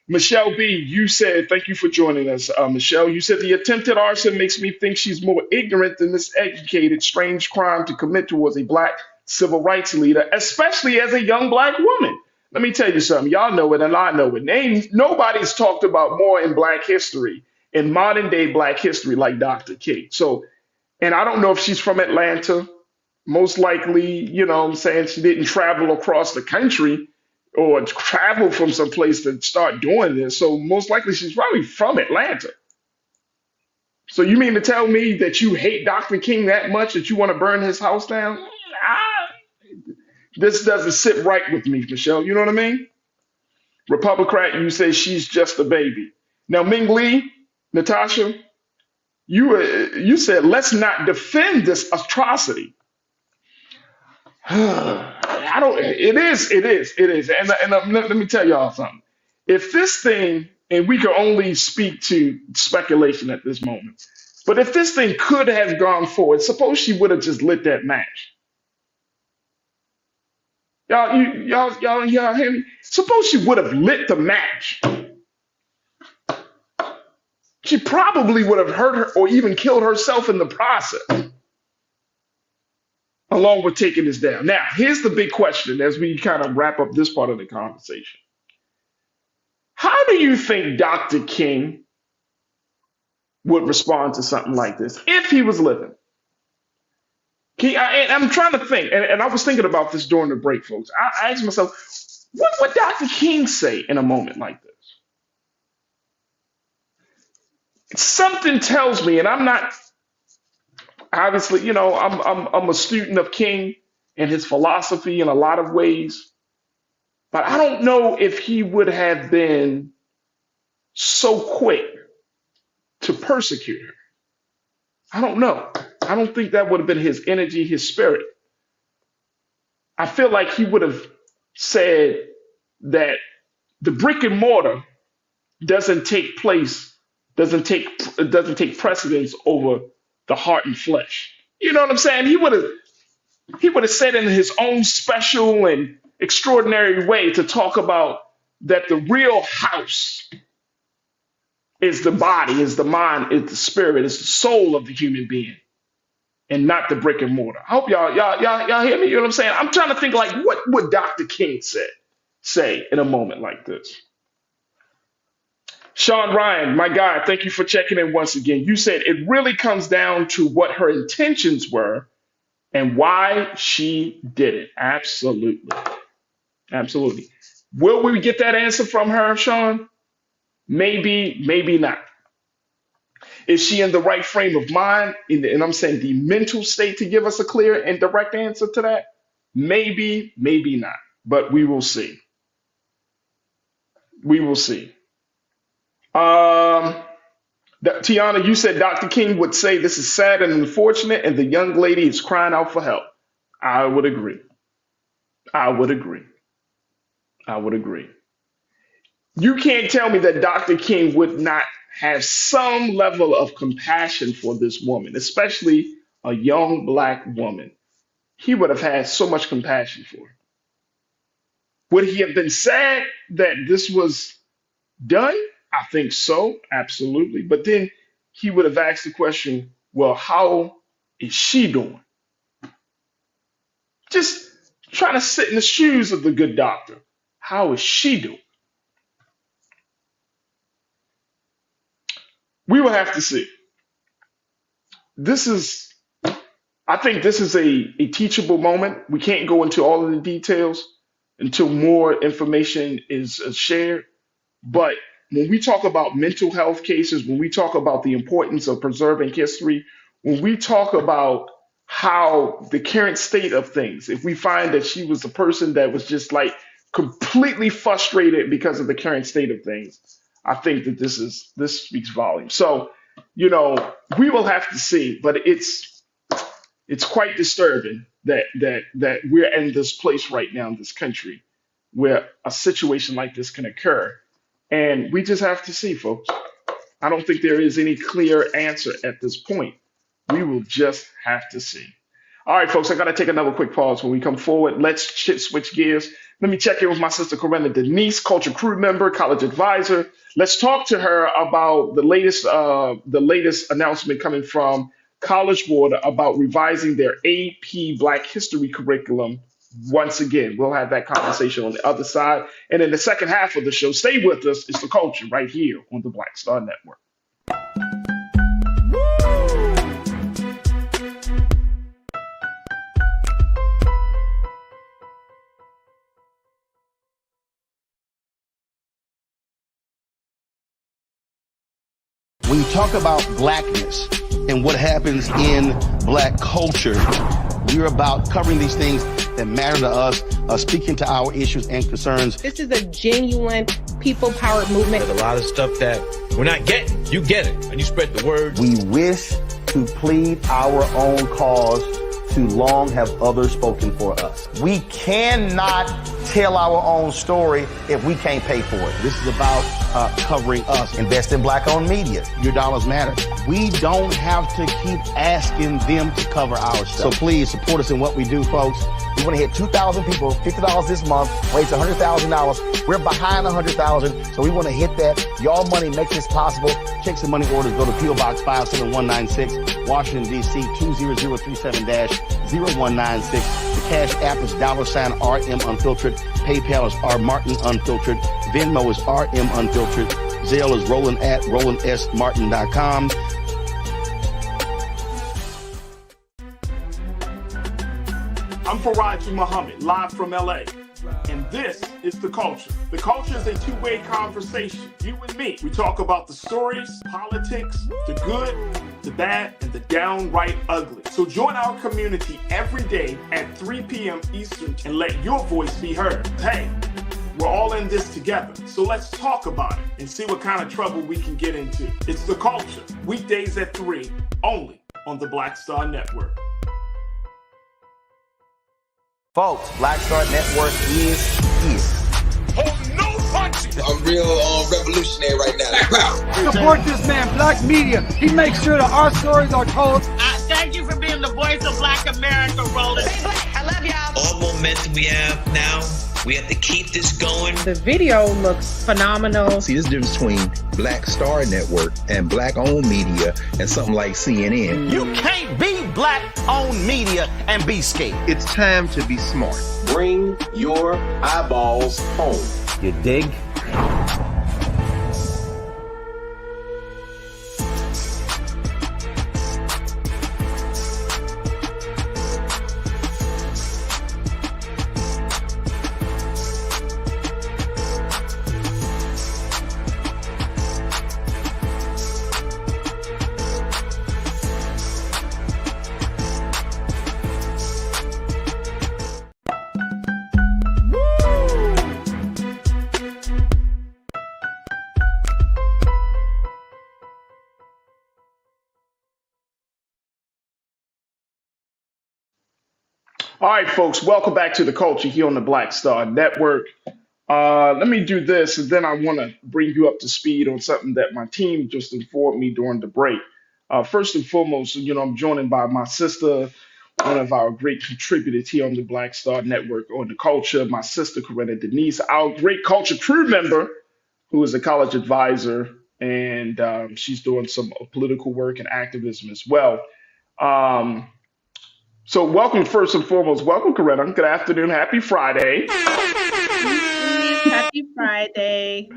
Speaker 1: Michelle B., you said, thank you for joining us, Michelle. You said the attempted arson makes me think she's more ignorant than this educated, strange crime to commit towards a black civil rights leader, especially as a young black woman. Let me tell you something. Y'all know it and I know it. Nobody's talked about more in black history, in modern day black history, like Dr. King. So, and I don't know if she's from Atlanta. Most likely, I'm saying she didn't travel across the country or travel from someplace to start doing this. So most likely she's probably from Atlanta. So you mean to tell me that you hate Dr. King that much that you want to burn his house down? This doesn't sit right with me, Michelle. You know what I mean? Republican, you say she's just a baby. Now, Ming Lee, Natasha, you said let's not defend this atrocity. It is. And let me tell y'all something. If this thing, and we can only speak to speculation at this moment, but if this thing could have gone forward, suppose she would have just lit that match. Y'all hear me? Suppose she would have lit the match. She probably would have hurt her or even killed herself in the process, along with taking this down. Now, here's the big question as we kind of wrap up this part of the conversation. How do you think Dr. King would respond to something like this if he was living? I'm trying to think, and I was thinking about this during the break, folks. I asked myself, what would Dr. King say in a moment like this? Something tells me, and I'm not, obviously, I'm a student of King and his philosophy in a lot of ways, but I don't know if he would have been so quick to persecute her? I don't know. I don't think that would have been his energy, his spirit. I feel like he would have said that the brick and mortar doesn't take precedence over the heart and flesh. You know what I'm saying? He would have said in his own special and extraordinary way to talk about that the real house is the body, is the mind, is the spirit, is the soul of the human being, and not the brick and mortar. I hope y'all hear me. You know what I'm saying? I'm trying to think like what would Dr. King say in a moment like this. Sean Ryan, my guy, thank you for checking in once again. You said it really comes down to what her intentions were and why she did it. Absolutely. Absolutely. Will we get that answer from her, Sean? Maybe, maybe not. Is she in the right frame of mind? And I'm saying the mental state to give us a clear and direct answer to that? Maybe, maybe not. But we will see. We will see. Tiana, you said Dr. King would say this is sad and unfortunate, and the young lady is crying out for help. I would agree. I would agree. I would agree. You can't tell me that Dr. King would not have some level of compassion for this woman, especially a young Black woman. He would have had so much compassion for her. Would he have been sad that this was done? I think so, absolutely. But then he would have asked the question, well, how is she doing? Just trying to sit in the shoes of the good doctor. How is she doing? We will have to see. I think this is a teachable moment. We can't go into all of the details until more information is shared. But when we talk about mental health cases, when we talk about the importance of preserving history, when we talk about how the current state of things, if we find that she was a person that was just like completely frustrated because of the current state of things, I think that this speaks volumes. So, we will have to see, but it's quite disturbing that we're in this place right now in this country where a situation like this can occur. And we just have to see, folks. I don't think there is any clear answer at this point. We will just have to see. All right, folks, I got to take another quick pause. When we come forward, let's switch gears. Let me check in with my sister, Corinna Denise, culture crew member, college advisor. Let's talk to her about the latest announcement coming from College Board about revising their AP Black History curriculum. Once again, we'll have that conversation on the other side. And in the second half of the show, stay with us. It's The Culture right here on the Black Star Network.
Speaker 3: When you talk about blackness and what happens in Black culture, we're about covering these things that matter to us, speaking to our issues and concerns.
Speaker 4: This is a genuine people-powered movement.
Speaker 5: There's a lot of stuff that we're not getting. You get it, and you spread the word.
Speaker 3: We wish to plead our own cause. Too long have others spoken for us. We cannot tell our own story if we can't pay for it. This is about covering us. Invest in Black-owned media. Your dollars matter. We don't have to keep asking them to cover our stuff. So please support us in what we do, folks. We want to hit 2,000 people, $50 this month, raise $100,000. We're behind $100,000, so we want to hit that. Y'all money makes this possible. Check some money orders. Go to P.O. Box 57196, Washington, D.C. 20037-0196. The Cash App is $RM Unfiltered. PayPal is R Martin Unfiltered. Venmo is RM Unfiltered. Zelle is Roland at RolandSMartin.com.
Speaker 1: I'm Farajii Muhammad, live from LA. And this is The Culture. The Culture is a two-way conversation. You and me. We talk about the stories, politics, the good, the bad, and the downright ugly. So join our community every day at 3 p.m. Eastern and let your voice be heard. Hey, We're all in this together. So let's talk about it and see what kind of trouble we can get into. It's The Culture, weekdays at 3, only on the Black Star Network.
Speaker 3: Folks, Black Star Network is here.
Speaker 6: Oh, no punches! I'm real revolutionary right now.
Speaker 7: Support this man, Black Media. He makes sure that our stories are told.
Speaker 8: Thank you for being the voice of Black America, Roland.
Speaker 4: Stay black. I love y'all.
Speaker 9: All momentum we have now, we have to keep this going.
Speaker 4: The video looks phenomenal.
Speaker 2: See, this difference between Black Star Network and Black-owned media and something like CNN.
Speaker 3: You can't be Black-owned media and be scared.
Speaker 2: It's time to be smart.
Speaker 10: Bring your eyeballs home.
Speaker 3: You dig?
Speaker 1: All right, folks, welcome back to The Culture here on the Black Star Network. Let me do this, and then I want to bring you up to speed on something that my team just informed me during the break. First and foremost, I'm joined by my sister, one of our great contributors here on the Black Star Network on The Culture, my sister, Corinna Denise, our great culture crew member, who is a college advisor, and she's doing some political work and activism as well. So welcome, first and foremost. Welcome, Corinna. Good afternoon. Happy Friday.
Speaker 4: Happy Friday.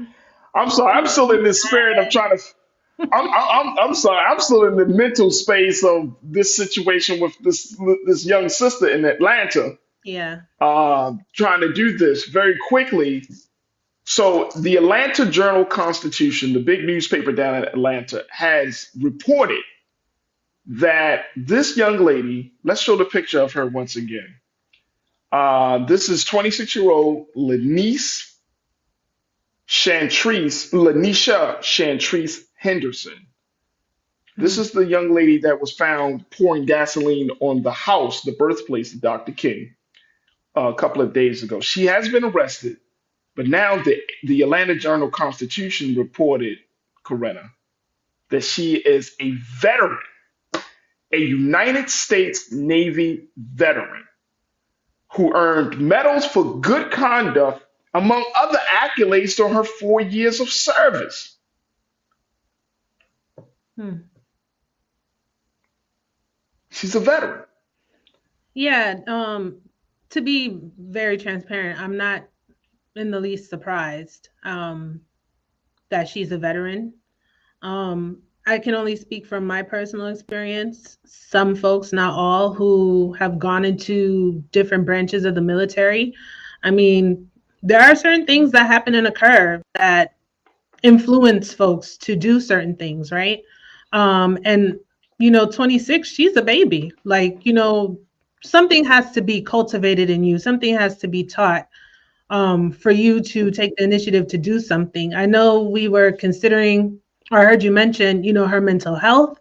Speaker 1: I'm sorry. I'm still in this spirit of trying to. I'm sorry. I'm still in the mental space of this situation with this young sister in Atlanta.
Speaker 4: Yeah.
Speaker 1: Trying to do this very quickly. So the Atlanta Journal-Constitution, the big newspaper down in Atlanta, has reported that this young lady, let's show the picture of her once again. This is 26-year-old Lanisha Chantrice Henderson. This is the young lady that was found pouring gasoline on the house, the birthplace of Dr. King, a couple of days ago. She has been arrested, but now the Atlanta Journal-Constitution reported, Corinna, that she is a veteran, a United States Navy veteran who earned medals for good conduct, among other accolades, during her 4 years of service. She's a veteran.
Speaker 4: Yeah. To be very transparent, I'm not in the least surprised that she's a veteran. I can only speak from my personal experience. Some folks, not all, who have gone into different branches of the military. I mean, there are certain things that happen and occur that influence folks to do certain things, right? And 26, she's a baby. Like, something has to be cultivated in you. Something has to be taught for you to take the initiative to do something. I know we were considering, or I heard you mention, her mental health.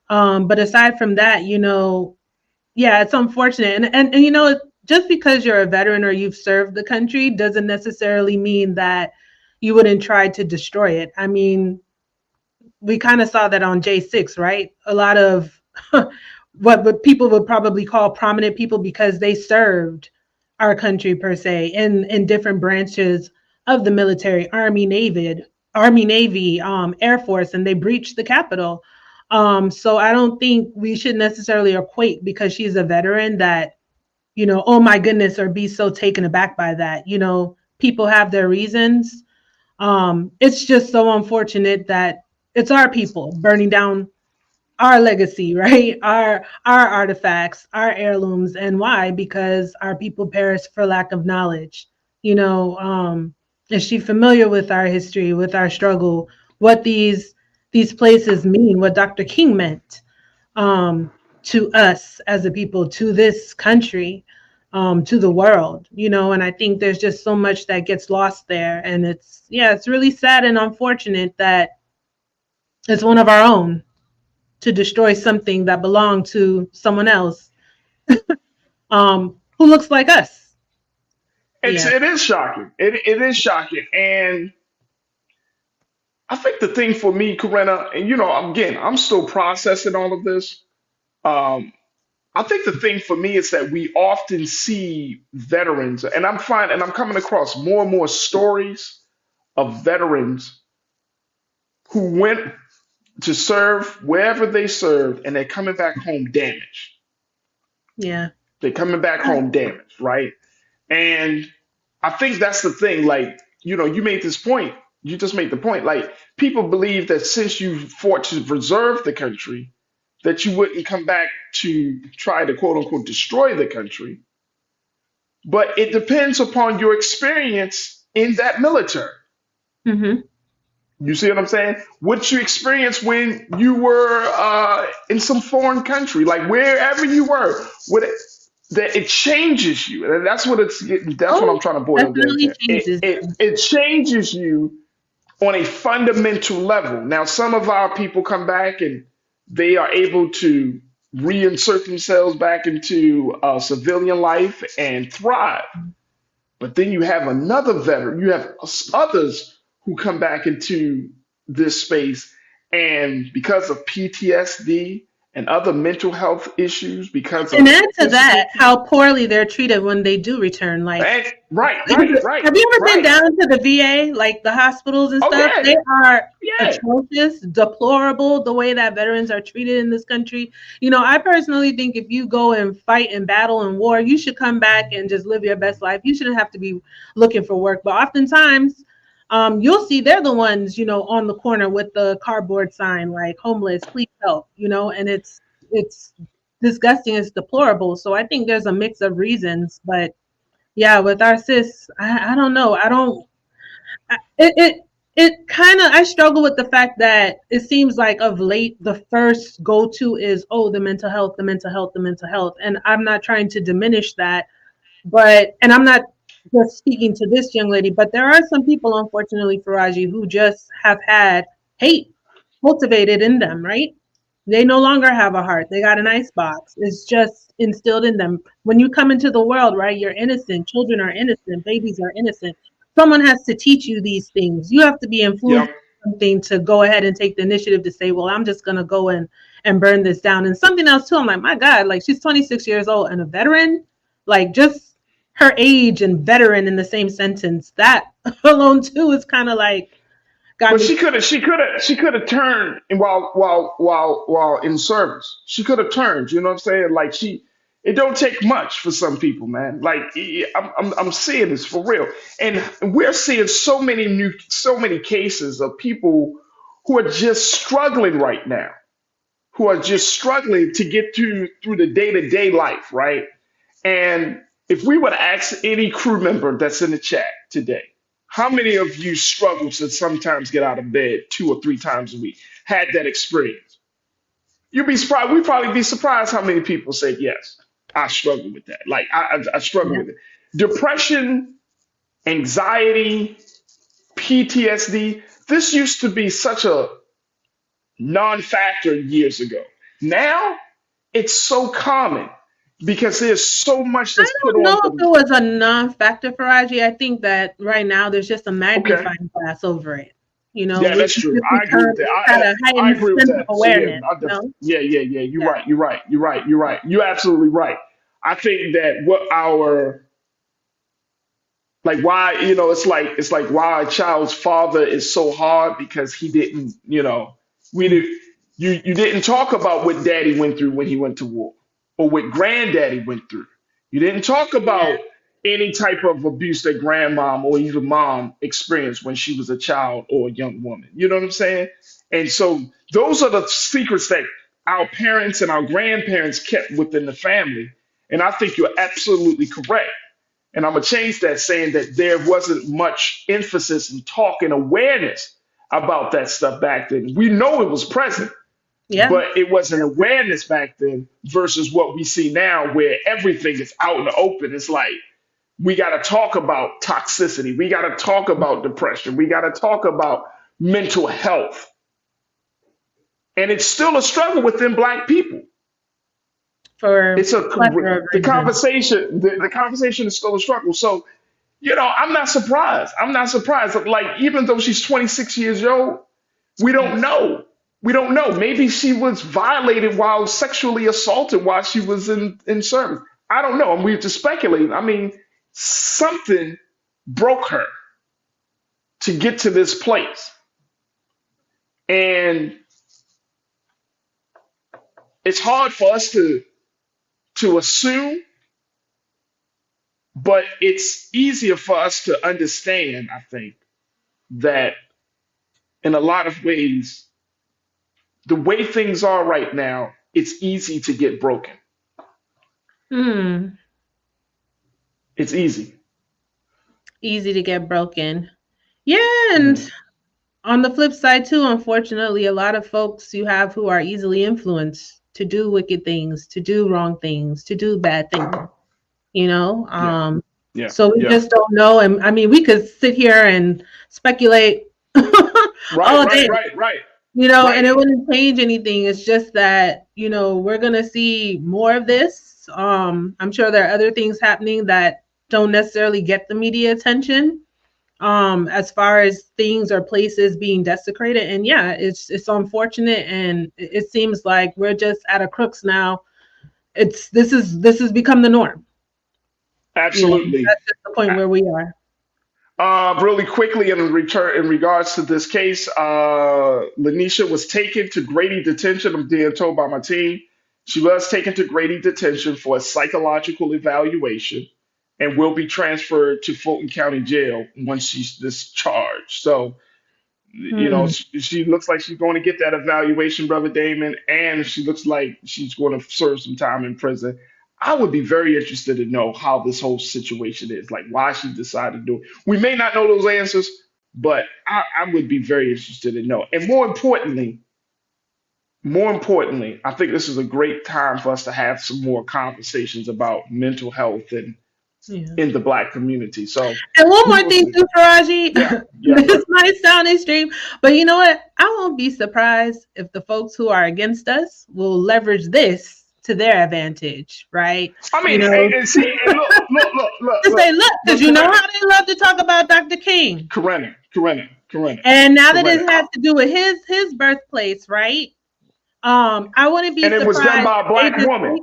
Speaker 4: But aside from that, yeah, it's unfortunate. And just because you're a veteran or you've served the country doesn't necessarily mean that you wouldn't try to destroy it. I mean, we kind of saw that on J6, right? A lot of what people would probably call prominent people, because they served our country per se in different branches of the military, Army, Navy, Air Force, and they breached the Capitol. So I don't think we should necessarily equate because she's a veteran that, oh my goodness, or be so taken aback by that. People have their reasons. It's just so unfortunate that it's our people burning down our legacy, right? Our artifacts, our heirlooms. And why? Because our people perish for lack of knowledge. Is she familiar with our history, with our struggle, what these places mean, what Dr. King meant to us as a people, to this country? to the world, and I think there's just so much that gets lost there. And it's really sad and unfortunate that it's one of our own to destroy something that belonged to someone else who looks like us.
Speaker 1: It is shocking. It is shocking. And I think the thing for me, Corinna, and again, I'm still processing all of this. Um, I think the thing for me is that we often see veterans, and I'm coming across more and more stories of veterans who went to serve wherever they served, and they're coming back home damaged.
Speaker 4: Yeah.
Speaker 1: They're coming back home damaged, right? And I think that's the thing. Like, you made this point. You just made the point. Like, people believe that since you fought to preserve the country, that you wouldn't come back to try to quote unquote destroy the country. But it depends upon your experience in that military.
Speaker 4: Mm-hmm.
Speaker 1: You see what I'm saying? What you experienced when you were in some foreign country, like wherever you were, that it changes you, and that's what that's what I'm trying to boil down
Speaker 4: Definitely
Speaker 1: to.
Speaker 4: changes.
Speaker 1: It changes you on a fundamental level. Now, some of our people come back and they are able to reinsert themselves back into civilian life and thrive. But then you have another veteran, you have others who come back into this space, and because of PTSD and other mental health issues, because
Speaker 4: And
Speaker 1: of
Speaker 4: add to
Speaker 1: physical,
Speaker 4: that how poorly they're treated when they do return. Like,
Speaker 1: right,
Speaker 4: have you ever been down to the VA, like the hospitals and
Speaker 1: Oh
Speaker 4: stuff?
Speaker 1: yeah,
Speaker 4: They are
Speaker 1: yeah.
Speaker 4: atrocious, deplorable, the way that veterans are treated in this country. I personally think if you go and fight and battle in war, you should come back and just live your best life. You shouldn't have to be looking for work. But oftentimes, you'll see they're the ones, on the corner with the cardboard sign like "homeless, please help," and it's disgusting, it's deplorable. So I think there's a mix of reasons. But yeah, with our sis, I don't know. I don't. It kind of, I struggle with the fact that it seems like of late the first go to is, oh, the mental health, the mental health, the mental health, and I'm not trying to diminish that, and I'm not just speaking to this young lady, but there are some people, unfortunately, Faraji, who just have had hate cultivated in them, right? They no longer have a heart. They got an ice box. It's just instilled in them. When you come into the world, right, you're innocent. Children are innocent. Babies are innocent. Someone has to teach you these things. You have to be influenced
Speaker 1: Yep.
Speaker 4: by something to go ahead and take the initiative to say, well, I'm just going to go and burn this down. And something else, too, I'm like, my God, like she's 26 years old and a veteran, like just her age and veteran in the same sentence. That alone, too, is kind of like, got
Speaker 1: But
Speaker 4: me.
Speaker 1: she could have turned and while in service. She could have turned. You know what I'm saying? Like it don't take much for some people, man. Like I'm seeing this for real, and we're seeing so many cases of people who are just struggling right now, who are just struggling to get through the day to day life, right? And if we were to ask any crew member that's in the chat today, how many of you struggle to sometimes get out of bed 2 or 3 times a week? Had that experience? You'd be surprised. We'd probably be surprised how many people say yes. I struggle with that. Like I struggle
Speaker 4: Yeah.
Speaker 1: with it. Depression, anxiety, PTSD. This used to be such a non-factor years ago. Now it's so common because there's so much
Speaker 4: I
Speaker 1: that's put
Speaker 4: don't know
Speaker 1: on
Speaker 4: if
Speaker 1: the.
Speaker 4: it was a non-factor for Raji. I think that right now there's just a
Speaker 1: Okay.
Speaker 4: magnifying glass over it.
Speaker 1: Yeah, that's true. I agree with that.
Speaker 4: We had a
Speaker 1: I
Speaker 4: heightened
Speaker 1: agree with
Speaker 4: sense of
Speaker 1: that. So yeah,
Speaker 4: awareness.
Speaker 1: yeah. You're
Speaker 4: Yeah.
Speaker 1: right. You're right. You're right. You're right. You're absolutely right. I think that what our like why it's like why a child's father is so hard because he didn't we did you didn't talk about what daddy went through when he went to war or what granddaddy went through. You didn't talk
Speaker 4: Yeah.
Speaker 1: about any type of abuse that grandmom or even mom experienced when she was a child or a young woman. You know what I'm saying? And so those are the secrets that our parents and our grandparents kept within the family. And I think you're absolutely correct. And I'm gonna change that, saying that there wasn't much emphasis and talk and awareness about that stuff back then. We know it was present,
Speaker 4: Yeah.
Speaker 1: but it was an awareness back then versus what we see now, where everything is out in the open. It's like we got to talk about toxicity, we got to talk about depression, we got to talk about mental health, and it's still a struggle within Black people.
Speaker 4: For
Speaker 1: It's a
Speaker 4: plethora of
Speaker 1: the
Speaker 4: reasons.
Speaker 1: conversation. The conversation is still a struggle. So I'm not surprised. I'm not surprised. Like, even though she's 26 years old, we don't know. We don't know. Maybe she was violated while sexually assaulted while she was in service. I don't know. And we're just speculating. I mean, something broke her to get to this place. And it's hard for us to assume, but it's easier for us to understand, I think, that in a lot of ways, the way things are right now, it's easy to get broken. It's easy.
Speaker 4: Easy to get broken. Yeah, and on the flip side too, unfortunately, a lot of folks you have who are easily influenced to do wicked things, to do wrong things, to do bad things. So we just don't know. And I mean, we could sit here and speculate all day.
Speaker 1: Right.
Speaker 4: And it wouldn't change anything. It's just that, we're going to see more of this. I'm sure there are other things happening that don't necessarily get the media attention, as far as things or places being desecrated. And yeah, it's unfortunate. And it seems like we're just at a crux now. This has become the norm.
Speaker 1: Absolutely.
Speaker 4: That's just the point where we are.
Speaker 1: Really quickly, in regards to this case, Lanisha was taken to Grady detention. I'm being told by my team. She was taken to Grady detention for a psychological evaluation and will be transferred to Fulton County Jail once she's discharged. So, she looks like she's going to get that evaluation, Brother Damon, and she looks like she's going to serve some time in prison. I would be very interested to know how this whole situation is, like why she decided to do it. We may not know those answers, but I would be very interested to know. And more importantly, I think this is a great time for us to have some more conversations about mental health and in the Black community. So,
Speaker 4: and one more thing too, Farajii.
Speaker 1: Yeah,
Speaker 4: this might sound extreme, but you know what? I won't be surprised if the folks who are against us will leverage this to their advantage, right?
Speaker 1: I mean, and see, and look.
Speaker 4: To say, look, because you know how they love to talk about Dr. King.
Speaker 1: Correct.
Speaker 4: And now that it has to do with his birthplace, right? I wouldn't be surprised.
Speaker 1: And it was done by a Black woman.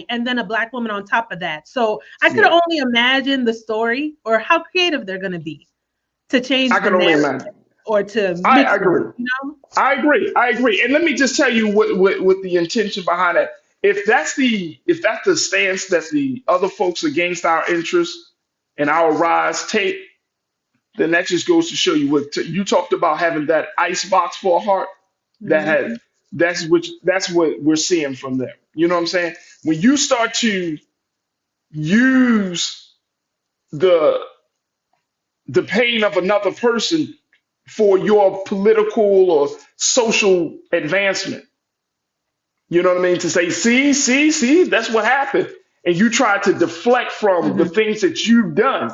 Speaker 4: And then a Black woman on top of that. So I could only imagine the story or how creative they're going to be to change.
Speaker 1: I can only imagine.
Speaker 4: Or to mix
Speaker 1: I agree. I agree. And let me just tell you what the intention behind it. If that's the stance that the other folks against our interests and our rise take, then that just goes to show you what you talked about, having that ice box for a heart. That's what we're seeing from them. You know what I'm saying? When you start to use the pain of another person for your political or social advancement. You know what I mean? To say, see, that's what happened. And you try to deflect from the things that you've done.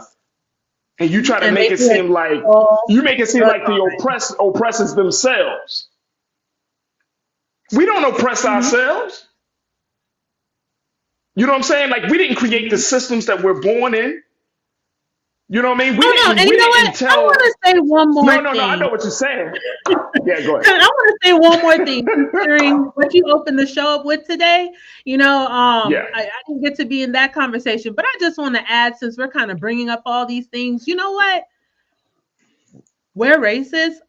Speaker 1: And you try to make it seem like the oppressors themselves. We don't oppress ourselves. You know what I'm saying? Like, we didn't create the systems that we're born in. You know what I mean?
Speaker 4: I want to say one more thing.
Speaker 1: No, I know what you're saying. Yeah, go ahead.
Speaker 4: I want to say one more thing considering what you opened the show up with today. I didn't get to be in that conversation, but I just want to add, since we're kind of bringing up all these things, you know what? We're racist.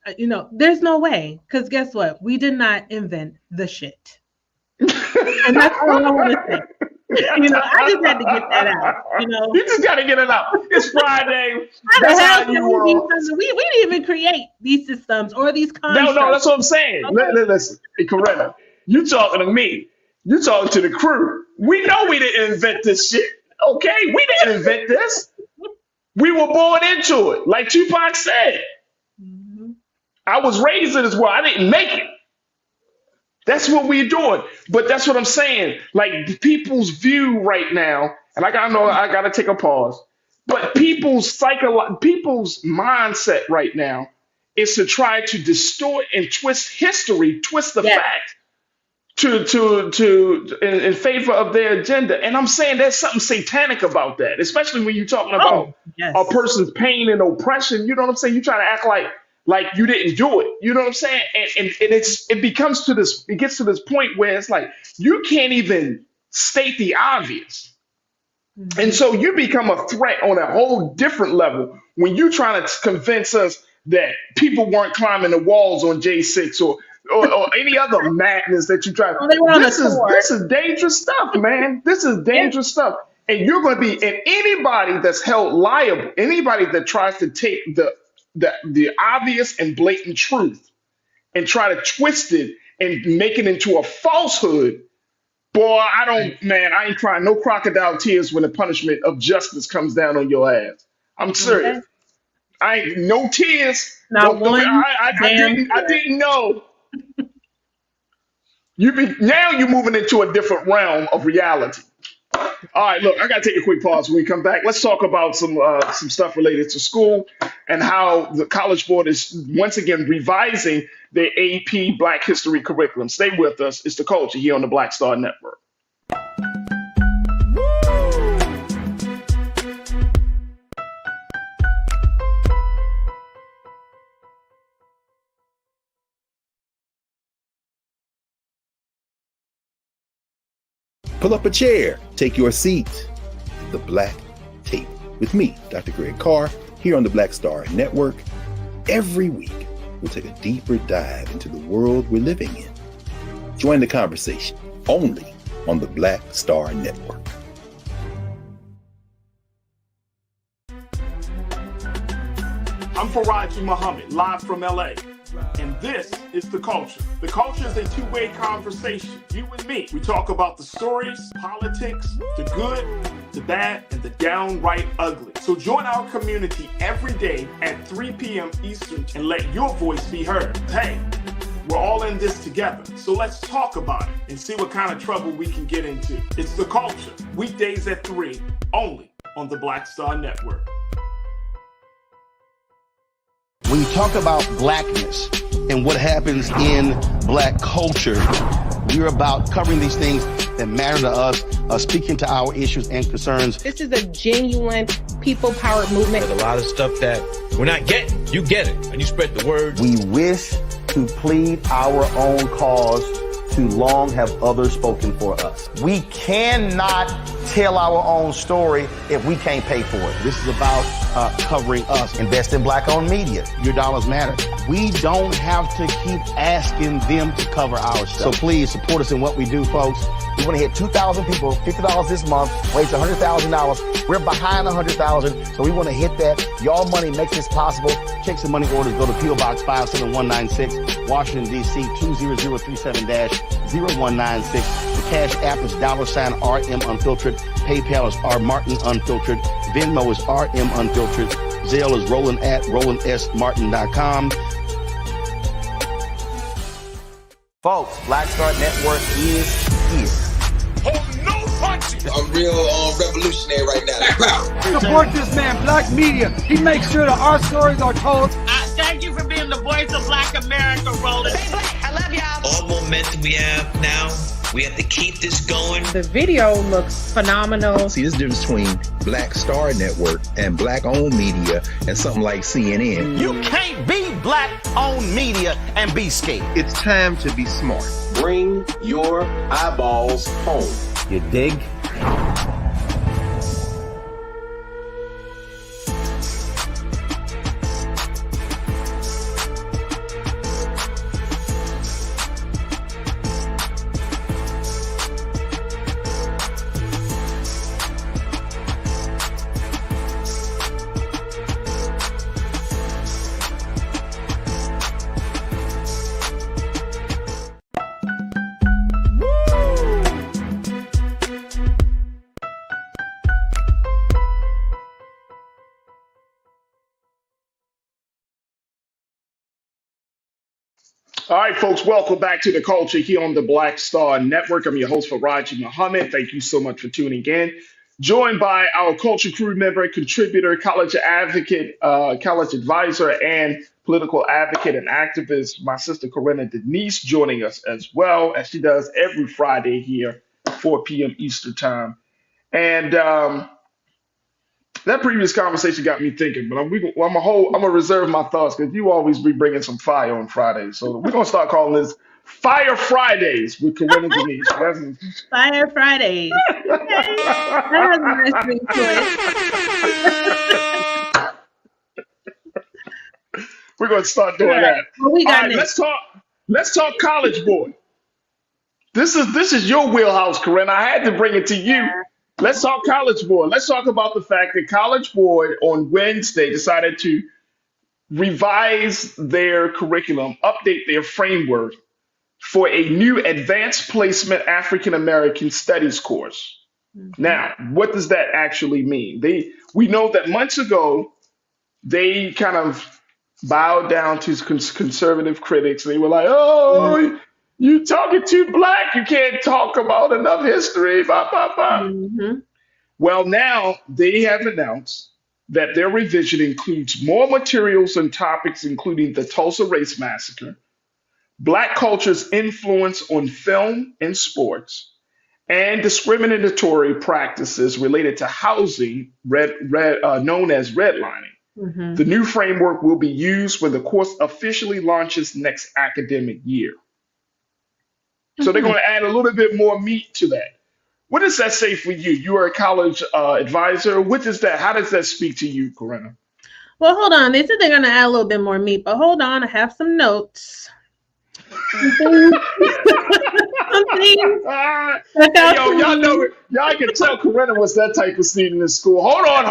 Speaker 4: There's no way. Because guess what? We did not invent the shit. And that's all I want to say. I just had to get that out.
Speaker 1: You just got to get it out. It's Friday.
Speaker 4: We didn't even create these systems or these constructs.
Speaker 1: No, that's what I'm saying. Okay. Listen, Coretta, you talking to me. You talking to the crew. We know we didn't invent this shit. Okay, we didn't invent this. We were born into it, like Tupac said. I was raised in this world. I didn't make it. That's what we're doing. But that's what I'm saying. Like people's view right now, and I gotta take a pause. But people's mindset right now is to try to distort and twist history, twist the
Speaker 4: Yes.
Speaker 1: fact in favor of their agenda. And I'm saying there's something satanic about that, especially when you're talking about
Speaker 4: Oh, yes.
Speaker 1: a person's pain and oppression. You know what I'm saying? You try to act like you didn't do it. You know what I'm saying? And it gets to this point where it's like you can't even state the obvious. And so you become a threat on a whole different level when you're trying to convince us that people weren't climbing the walls on J6 or any other madness that you try.
Speaker 4: Well, they were on
Speaker 1: This
Speaker 4: a
Speaker 1: is
Speaker 4: tour.
Speaker 1: this is dangerous stuff, man. This is dangerous stuff. And you're going to be, and anybody that's held liable, anybody that tries to take the obvious and blatant truth and try to twist it and make it into a falsehood. Boy, I ain't crying no crocodile tears when the punishment of justice comes down on your ass. I'm serious.
Speaker 4: Okay.
Speaker 1: I ain't no tears.
Speaker 4: Not one
Speaker 1: I
Speaker 4: damn
Speaker 1: didn't know. Now you're moving into a different realm of reality. All right, look, I gotta take a quick pause. When we come back, let's talk about some stuff related to school and how the College Board is once again revising their AP Black History curriculum. Stay with us. It's The Culture here on the Black Star Network.
Speaker 2: Pull up a chair, take your seat. The Black Tape with me, Dr. Greg Carr, here on the Black Star Network. Every week, we'll take a deeper dive into the world we're living in. Join the conversation only on the Black Star Network.
Speaker 1: I'm Farajii Muhammad, live from LA. And this is The Culture. The Culture is a two-way conversation. You and me. We talk about the stories, politics, the good, the bad, and the downright ugly. So join our community every day at 3 p.m. Eastern and let your voice be heard. Hey, we're all in this together. So let's talk about it and see what kind of trouble we can get into. It's The Culture. Weekdays at 3, only on the Black Star Network.
Speaker 3: When you talk about blackness and what happens in black culture, we're about covering these things that matter to us, speaking to our issues and concerns.
Speaker 11: This is a genuine people-powered movement.
Speaker 5: There's a lot of stuff that we're not getting. You get it, and you spread the word.
Speaker 3: We wish to plead our own cause. Too long have others spoken for us. We cannot tell our own story if we can't pay for it. This is about covering us. Invest in black-owned media. Your dollars matter. We don't have to keep asking them to cover our stuff. So please support us in what we do, folks. We want to hit 2,000 people, $50 this month, raise $100,000. We're behind 100,000, so we want to hit that. Y'all money makes this possible. Check some money orders. Go to P.O. Box 57196, Washington, D.C. 20037-0196. The Cash App is $RM Unfiltered. PayPal is R Martin Unfiltered. Venmo is RM Unfiltered. Zelle is Roland at RolandSMartin.com. Folks, Black Star Network is here.
Speaker 6: Oh, no punching. I'm real revolutionary right now.
Speaker 7: Support this man, Black Media. He makes sure that our stories are told.
Speaker 8: Thank you for being the voice of Black America, Roland.
Speaker 11: Stay black. I love y'all.
Speaker 9: All momentum we have now, we have to keep this going.
Speaker 11: The video looks phenomenal.
Speaker 12: See, this difference between Black Star Network and black-owned media and something like CNN.
Speaker 3: You can't be black-owned media and be scared.
Speaker 12: It's time to be smart.
Speaker 10: Bring your eyeballs home.
Speaker 3: You dig?
Speaker 1: All right, folks, welcome back to the culture here on the Black Star Network. I'm your host, Farajii Muhammad. Thank you so much for tuning in. Joined by our culture crew member, contributor, college advocate, college advisor, and political advocate and activist, my sister Corinna Denise, joining us as well, as she does every Friday here, 4 p.m. Eastern Time. And that previous conversation got me thinking, but I'm gonna reserve my thoughts because you always be bringing some fire on Fridays. So we're gonna start calling this Fire Fridays with Corinna Denise.
Speaker 4: Fire Fridays. Okay. That has a nice ring to it.
Speaker 1: We're gonna start doing that.
Speaker 4: Well, we got
Speaker 1: All right, let's talk College Boy. This is your wheelhouse, Corinna. I had to bring it to you. Let's talk College Boy. Let's talk about the fact that College Boy on Wednesday decided to revise their curriculum, update their framework for a new advanced placement African American studies course. Mm-hmm. Now, what does that actually mean? We know that months ago, they kind of bowed down to conservative critics. They were like, oh, you talking too black. You can't talk about enough history. Blah, blah, blah. Mm-hmm. Well, now they have announced that their revision includes more materials and topics, including the Tulsa Race Massacre, Black culture's influence on film and sports, and discriminatory practices related to housing, known as redlining. Mm-hmm. The new framework will be used when the course officially launches next academic year. So they're going to add a little bit more meat to that. What does that say for you? You are a college advisor. What does that? How does that speak to you, Corinna?
Speaker 4: Well, hold on. They said they're going to add a little bit more meat, but hold on. I have some notes.
Speaker 1: Y'all know, y'all can tell Corinna was that type of student in school. Hold on.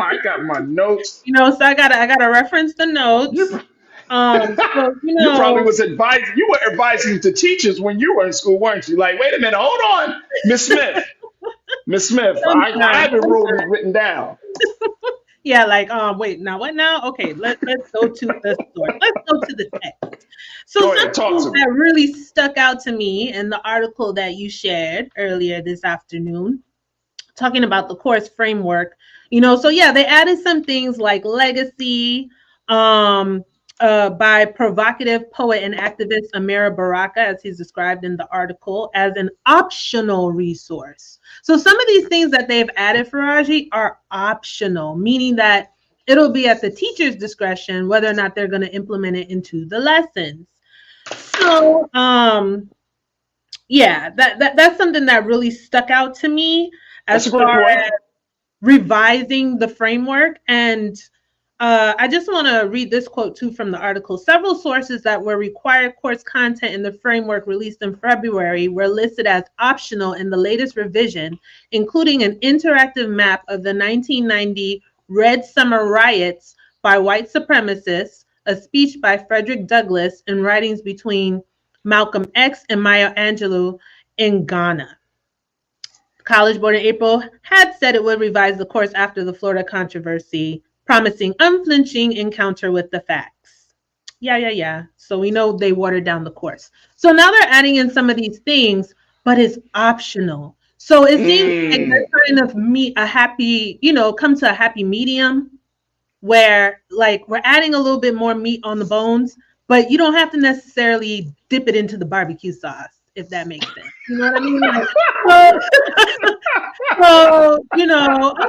Speaker 1: I got my notes.
Speaker 4: So I gotta reference the notes. So,
Speaker 1: you probably was advising. You were advising to teachers when you were in school, weren't you? Like, wait a minute, hold on, Miss Smith. I have it written down.
Speaker 4: Yeah, like, wait, now what now? Okay, let's go to the source. Let's go to the text. So something that really stuck out to me in the article that you shared earlier this afternoon, talking about the course framework, so yeah, they added some things like legacy, by provocative poet and activist Amira Baraka, as he's described in the article, as an optional resource. So some of these things that they've added, Farajii, are optional, meaning that it'll be at the teacher's discretion whether or not they're going to implement it into the lessons. So, yeah, that's something that really stuck out to me as far as revising the framework. And I just want to read this quote too from the article. Several sources that were required course content in the framework released in February were listed as optional in the latest revision, including an interactive map of the 1990 Red Summer riots by white supremacists, a speech by Frederick Douglass, and writings between Malcolm X and Maya Angelou in Ghana. College Board in April had said it would revise the course after the Florida controversy, promising unflinching encounter with the facts. Yeah. So we know they watered down the course. So now they're adding in some of these things, but it's optional. So it seems like they're trying to come to a happy medium where like we're adding a little bit more meat on the bones, but you don't have to necessarily dip it into the barbecue sauce, if that makes sense. You know what I mean? Like,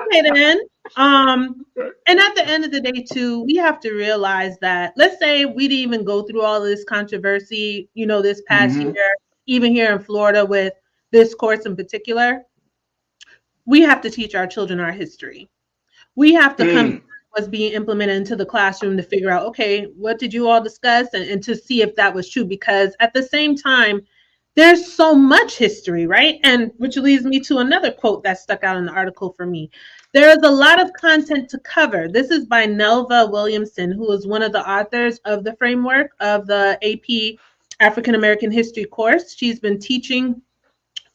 Speaker 4: okay then. And at the end of the day too, we have to realize that, let's say we didn't even go through all of this controversy, this past year, even here in Florida with this course in particular, we have to teach our children our history. We have to come to what's being implemented into the classroom to figure out, okay, what did you all discuss, and to see if that was true, because at the same time, there's so much history, right? And which leads me to another quote that stuck out in the article for me. There is a lot of content to cover. This is by Nelva Williamson, who is one of the authors of the framework of the AP African American History course. She's been teaching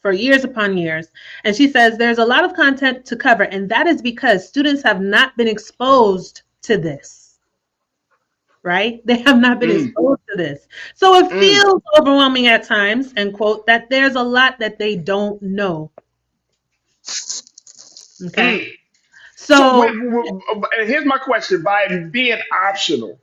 Speaker 4: for years upon years. And she says there's a lot of content to cover, and that is because students have not been exposed to this. right? They have not been exposed to this. So it feels overwhelming at times, end quote, that there's a lot that they don't know. Okay. So
Speaker 1: here's my question. By being optional,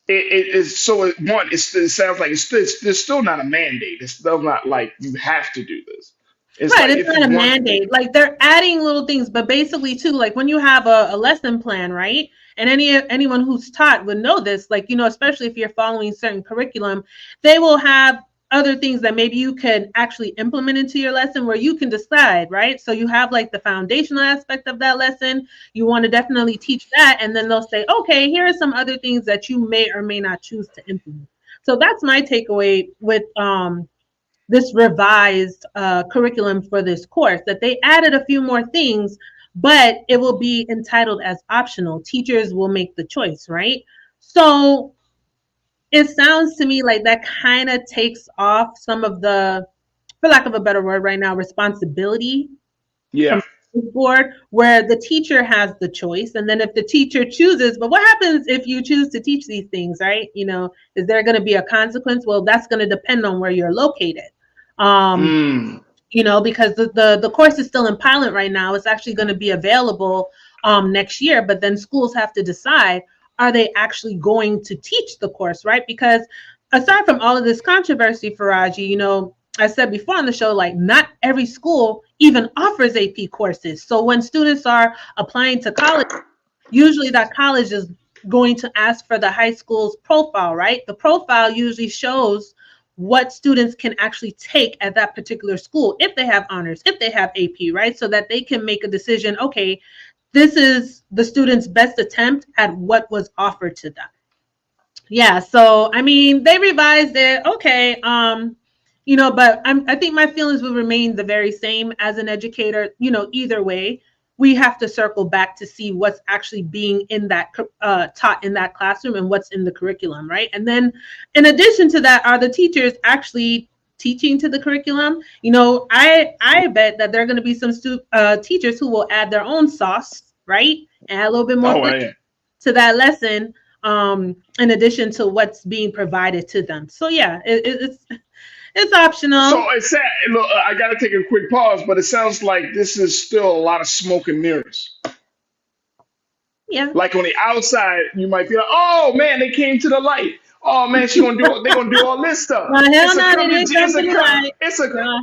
Speaker 1: it sounds like there's still not a mandate. It's still not like you have to do this. It's
Speaker 4: right,
Speaker 1: like
Speaker 4: it's not a mandate. Like they're adding little things, but basically too, like when you have a lesson plan, right? And anyone who's taught would know this, like, you know, especially if you're following certain curriculum, they will have other things that maybe you can actually implement into your lesson where you can decide, right? So you have like the foundational aspect of that lesson. You want to definitely teach that. And then they'll say, okay, here are some other things that you may or may not choose to implement. So that's my takeaway with this revised curriculum for this course, that they added a few more things, but it will be entitled as optional. Teachers will make the choice, right? So it sounds to me like that kind of takes off some of the, for lack of a better word right now, responsibility from the board, where the teacher has the choice. And then if the teacher chooses, but what happens if you choose to teach these things, right? You know, is there going to be a consequence? Well, that's going to depend on where you're located. You know, because the course is still in pilot right now. It's actually going to be available next year, but then schools have to decide, are they actually going to teach the course, right? Because aside from all of this controversy, Farajii, you know, I said before on the show, like not every school even offers AP courses. So when students are applying to college, usually that college is going to ask for the high school's profile, right? The profile usually shows what students can actually take at that particular school, if they have honors, if they have AP, right? So that they can make a decision, okay, this is the student's best attempt at what was offered to them. Yeah, so I mean, they revised it, okay, you know, but I think my feelings will remain the very same as an educator. You know, either way, we have to circle back to see what's actually being in that taught in that classroom and what's in the curriculum, right? And then in addition to that, are the teachers actually teaching to the curriculum? You know, I bet that there are going to be some teachers who will add their own sauce, right? Add a little bit more to that lesson, in addition to what's being provided to them. So yeah, it's optional.
Speaker 1: So it's sad. Look, I got to take a quick pause, but it sounds like this is still a lot of smoke and mirrors.
Speaker 4: Yeah.
Speaker 1: Like on the outside, you might be like, "Oh man, they came to the light. Oh man, they're gonna do all this stuff."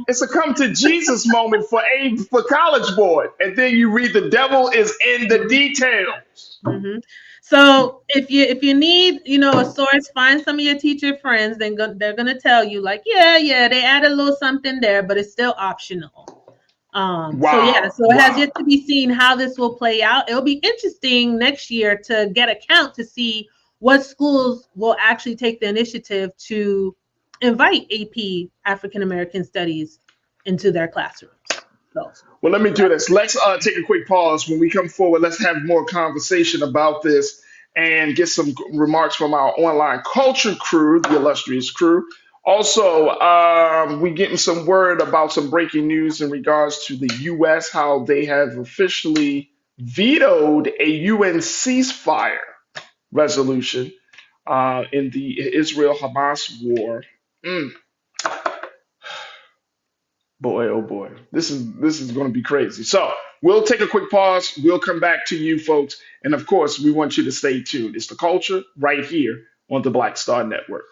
Speaker 1: It's a come to Jesus moment for College Board, and then you read the devil is in the details.
Speaker 4: Mm-hmm. So if you need, you know, a source, find some of your teacher friends. Then they're gonna tell you like, yeah, they added a little something there, but it's still optional. So it has yet to be seen how this will play out. It'll be interesting next year to get a count to see what schools will actually take the initiative to invite AP African American Studies into their classrooms. So.
Speaker 1: Well, let me do this. Let's take a quick pause. When we come forward, let's have more conversation about this and get some remarks from our online culture crew, the illustrious crew. Also, we getting some word about some breaking news in regards to the U.S., how they have officially vetoed a UN ceasefire resolution in the Israel-Hamas war. Boy, oh boy, this is going to be crazy. So we'll take a quick pause. We'll come back to you folks. And of course, we want you to stay tuned. It's The Culture right here on the Black Star Network.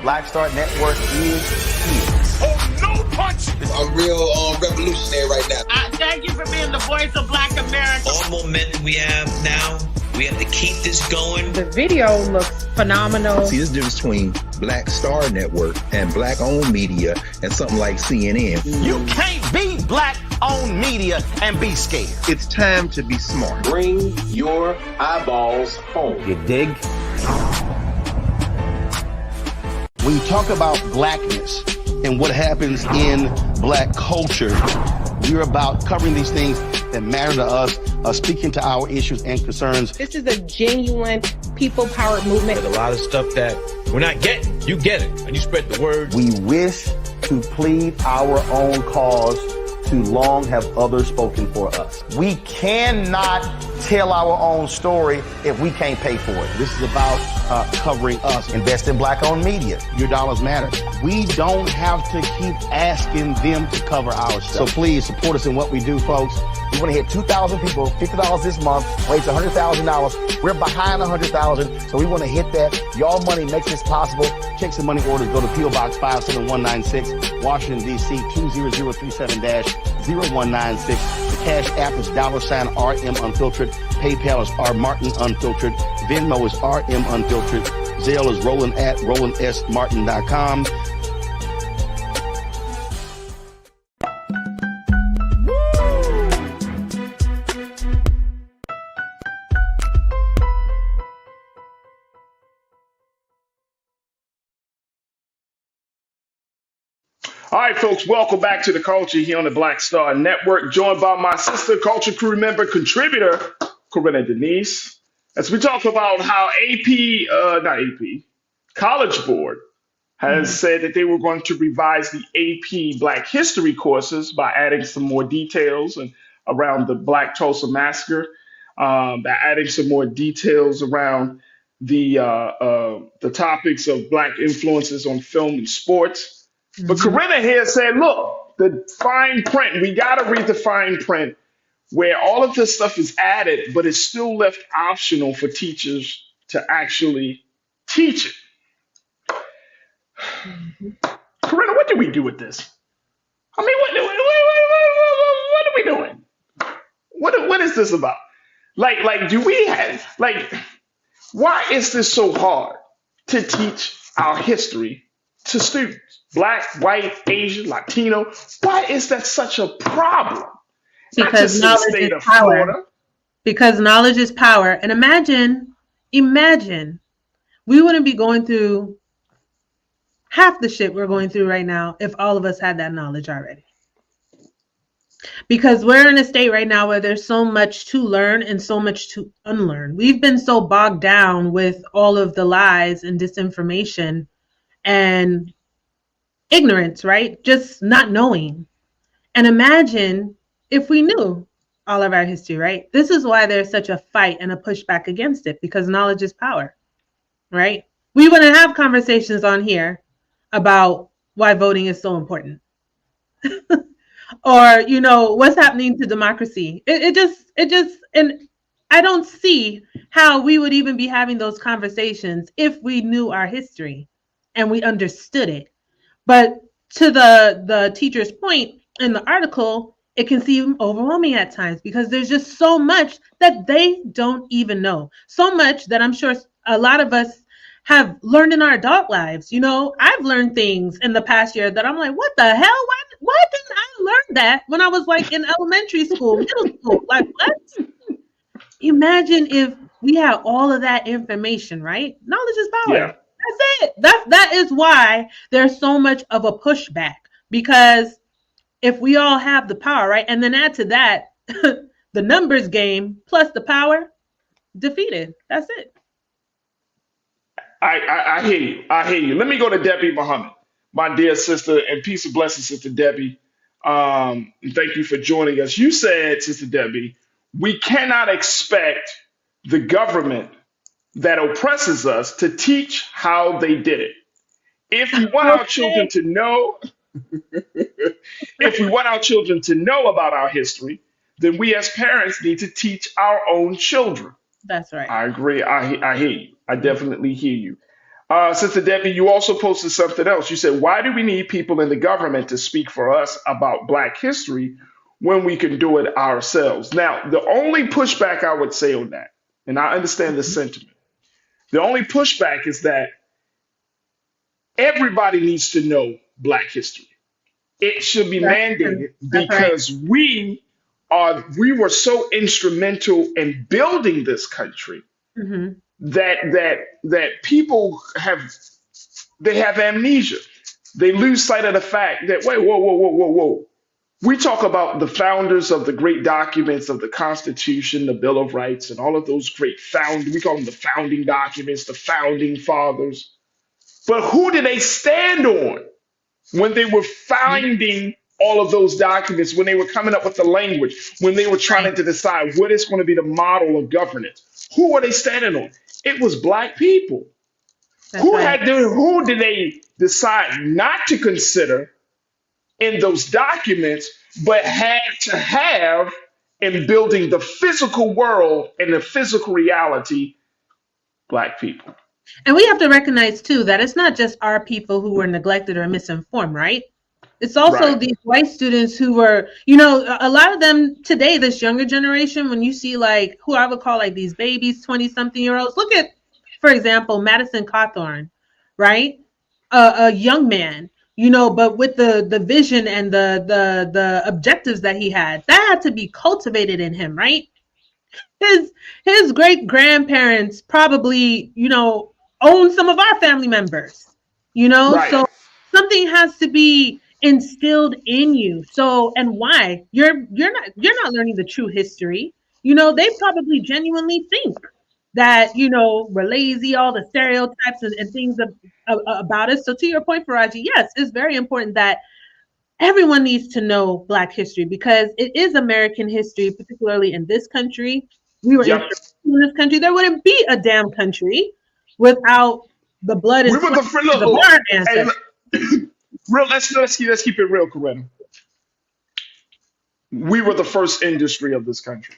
Speaker 3: Black Star Network is here.
Speaker 6: Oh, no punch! I'm real revolutionary right now.
Speaker 8: Thank you for being the voice of Black America.
Speaker 9: All momentum we have now, we have to keep this going.
Speaker 11: The video looks phenomenal.
Speaker 12: See, this difference between Black Star Network and black-owned media and something like CNN.
Speaker 3: You can't be black-owned media and be scared.
Speaker 12: It's time to be smart.
Speaker 10: Bring your eyeballs home.
Speaker 3: You dig? When you talk about blackness and what happens in black culture, we're about covering these things that matter to us speaking to our issues and concerns.
Speaker 11: This is a genuine people-powered movement.
Speaker 5: There's a lot of stuff that we're not getting. You get it, and you spread the word.
Speaker 3: We wish to plead our own cause. Too long have others spoken for us. We cannot tell our own story if we can't pay for it. This is about covering us. Invest in black-owned media. Your dollars matter. We don't have to keep asking them to cover our stuff. So please support us in what we do, folks. We want to hit 2,000 people, $50 this month, raise $100,000. We're behind 100,000, so we want to hit that. Y'all money makes this possible. Checks and money orders go to P.O. Box 57196, Washington, D.C. 20037-0196. The Cash App is $RM Unfiltered. PayPal is R Martin Unfiltered. Venmo is RM Unfiltered. Zelle is roland@rolandsmartin.com.
Speaker 1: All right, folks, welcome back to the culture here on the Black Star Network, joined by my sister, culture crew member, contributor, Corinna Denise, as we talk about how College Board has said that they were going to revise the AP Black History courses by adding some more details and around the Black Tulsa Massacre, by adding some more details around the topics of Black influences on film and sports. But Corinna here said, look, the fine print, we got to read the fine print where all of this stuff is added, but it's still left optional for teachers to actually teach it. Corinna, what do we do with this? I mean, what are we doing? What is this about? Like, do we have, like, why is this so hard to teach our history to students? Black, white, Asian, Latino. Why is that such a problem?
Speaker 4: Because knowledge is power. Because knowledge is power. And imagine, we wouldn't be going through half the shit we're going through right now if all of us had that knowledge already. Because we're in a state right now where there's so much to learn and so much to unlearn. We've been so bogged down with all of the lies and disinformation and ignorance, right? Just not knowing. And imagine if we knew all of our history, right? This is why there's such a fight and a pushback against it, because knowledge is power, right? We wouldn't have conversations on here about why voting is so important. Or, you know, what's happening to democracy. It just, and I don't see how we would even be having those conversations if we knew our history and we understood it. But to the teacher's point in the article, it can seem overwhelming at times because there's just so much that they don't even know. So much that I'm sure a lot of us have learned in our adult lives. You know, I've learned things in the past year that I'm like, what the hell? Why didn't I learn that when I was like in elementary school, middle school? Like, what? Imagine if we had all of that information, right? Knowledge is power.
Speaker 1: Yeah.
Speaker 4: That's it. That is why there's so much of a pushback, because if we all have the power, right, and then add to that the numbers game plus the power, defeated. That's it.
Speaker 1: I hear you. I hear you. Let me go to Debbie Muhammad, my dear sister, and peace and blessings, Sister Debbie. And thank you for joining us. You said, Sister Debbie, we cannot expect the government that oppresses us to teach how they did it. If we want our children to know, if we want our children to know about our history, then we as parents need to teach our own children.
Speaker 4: That's right.
Speaker 1: I agree. I hear you. I definitely hear you. Sister Debbie, you also posted something else. You said, why do we need people in the government to speak for us about Black history when we can do it ourselves? Now, the only pushback I would say on that, and I understand the sentiment, the only pushback is that everybody needs to know Black history. It should be mandated because we were so instrumental in building this country that people have amnesia. They lose sight of the fact that, wait, whoa. We talk about the founders of the great documents of the Constitution, the Bill of Rights, and all of those great we call them the founding documents, the founding fathers. But who did they stand on when they were finding all of those documents, when they were coming up with the language, when they were trying to decide what is going to be the model of governance? Who were they standing on? It was Black people. Who did they decide not to consider in those documents, but had to have in building the physical world and the physical reality? Black people.
Speaker 4: And we have to recognize too that it's not just our people who were neglected or misinformed, right? It's also these white students who were, a lot of them today, this younger generation, when you see like who I would call like these babies, 20-something-year-olds, look at, for example, Madison Cawthorn, right? A young man, but with the vision and the objectives that he had, that had to be cultivated in him, right? His great grandparents probably, own some of our family members, so something has to be instilled in you. So, and why you're not learning the true history. They probably genuinely think that we're lazy, all the stereotypes and things about us. So to your point, Farajii, yes, it's very important that everyone needs to know Black history because it is American history, particularly in this country. We were in this country. There wouldn't be a damn country without the blood and
Speaker 1: We were the
Speaker 4: sweat of our ancestors.
Speaker 1: Let's keep it real, Coretta. We were the first industry of this country,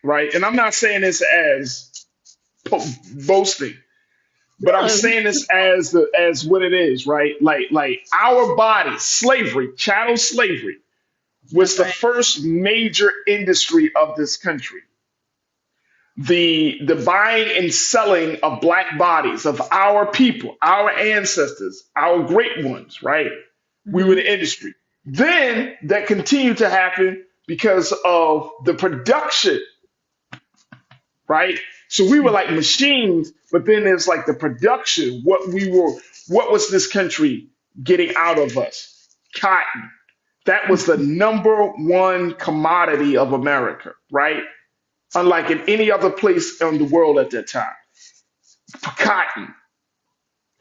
Speaker 1: right? And I'm not saying this as boasting, but I'm saying this as what it is, right? Like our body, slavery, chattel slavery, was the first major industry of this country. The buying and selling of Black bodies of our people, our ancestors, our great ones, right? We were the industry. Then that continued to happen because of the production, right? So we were like machines, but then there's like the production. What was this country getting out of us? Cotton. That was the number one commodity of America, right? Unlike in any other place in the world at that time. Cotton.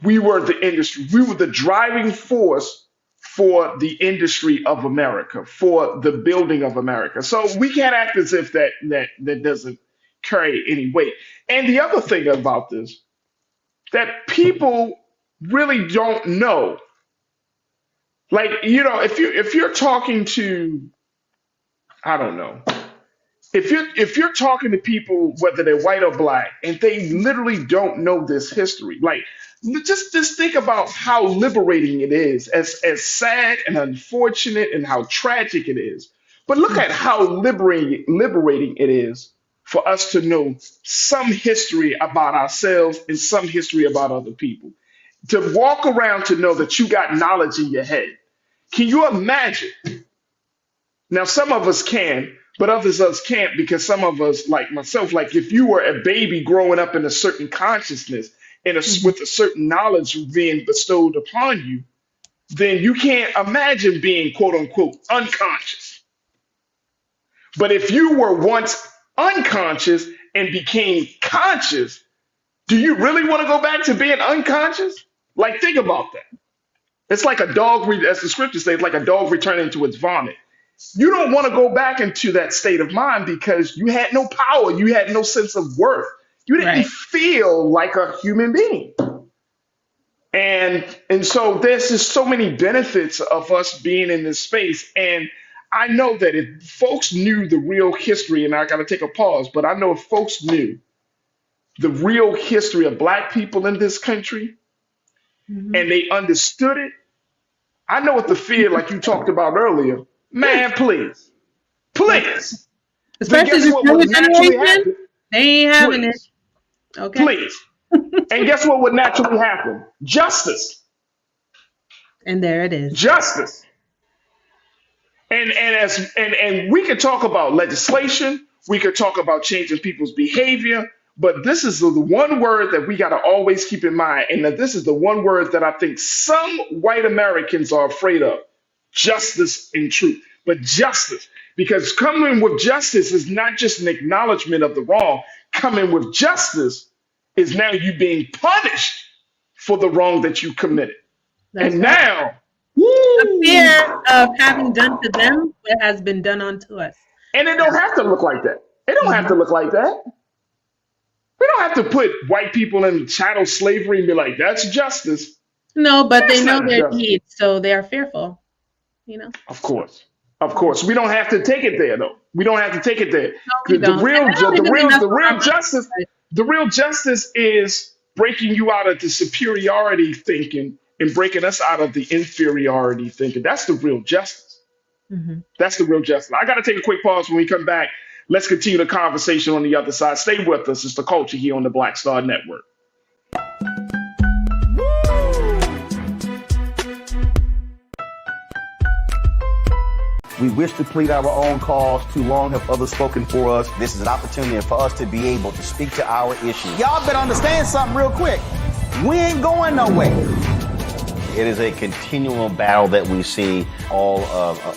Speaker 1: We were the industry. We were the driving force for the industry of America, for the building of America. So we can't act as if that doesn't carry any weight. And the other thing about this, that people really don't know. Like, if you're talking to, I don't know, if you're talking to people, whether they're white or Black, and they literally don't know this history, like just think about how liberating it is, as sad and unfortunate and how tragic it is. But look at how liberating it is for us to know some history about ourselves and some history about other people. To walk around to know that you got knowledge in your head. Can you imagine? Now, some of us can, but others of us can't, because some of us, like myself, like if you were a baby growing up in a certain consciousness and with a certain knowledge being bestowed upon you, then you can't imagine being quote unquote unconscious. But if you were once unconscious and became conscious, do you really want to go back to being unconscious? Like, think about that. It's like a dog, as the scriptures say, it's like a dog returning to its vomit. You don't want to go back into that state of mind because you had no power. You had no sense of worth. You didn't feel like a human being. And so there's just so many benefits of us being in this space. And I know that if folks knew the real history, and I got to take a pause, but I know if folks knew the real history of Black people in this country, and they understood it, I know what the fear, like you talked about earlier, man, please.
Speaker 4: Especially this younger generation, they ain't having it. Okay.
Speaker 1: Please. And guess what would naturally happen? Justice.
Speaker 4: And there it is.
Speaker 1: Justice. And we could talk about legislation, we could talk about changing people's behavior, but this is the one word that we got to always keep in mind, and that this is the one word that I think some white Americans are afraid of: justice and truth, but justice. Because coming with justice is not just an acknowledgement of the wrong. Coming with justice is now you being punished for the wrong that you committed.
Speaker 4: That's
Speaker 1: and
Speaker 4: right.
Speaker 1: now,
Speaker 4: The fear of having done to them what has been done unto us.
Speaker 1: and it don't have to look like that. It don't have to look like that. We don't have to put white people in chattel slavery and be like, that's justice.
Speaker 4: No, but
Speaker 1: That's
Speaker 4: they know
Speaker 1: not
Speaker 4: their
Speaker 1: justice.
Speaker 4: needs, so they are fearful. You know.
Speaker 1: Of course. Of course. We don't have to take it there though. We don't have to take it there.
Speaker 4: No, we
Speaker 1: The
Speaker 4: don't.
Speaker 1: real
Speaker 4: And I don't even think that's
Speaker 1: the
Speaker 4: what
Speaker 1: real
Speaker 4: our
Speaker 1: justice the real justice is breaking you out of the superiority thinking and breaking us out of the inferiority thinking. That's the real justice.
Speaker 4: Mhm.
Speaker 1: That's the real justice. I got to take a quick pause. When we come back, let's continue the conversation on the other side. Stay with us. It's the culture here on the Black Star Network.
Speaker 3: We wish to plead our own cause. Too long have others spoken for us. This is an opportunity for us to be able to speak to our issues. Y'all better understand something real quick. We ain't going nowhere. It is a continual battle that we see all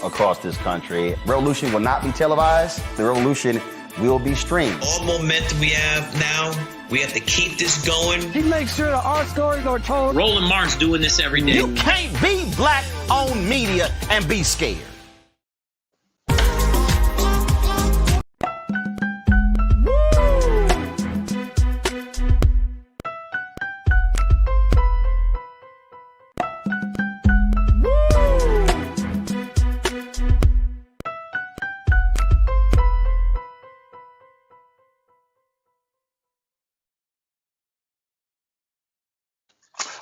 Speaker 3: across this country. Revolution will not be televised. The revolution will be streamed.
Speaker 9: All momentum we have now, we have to keep this going.
Speaker 7: He makes sure that our stories are told.
Speaker 8: Roland Martin's doing this every day.
Speaker 3: You can't be black-owned media and be scared.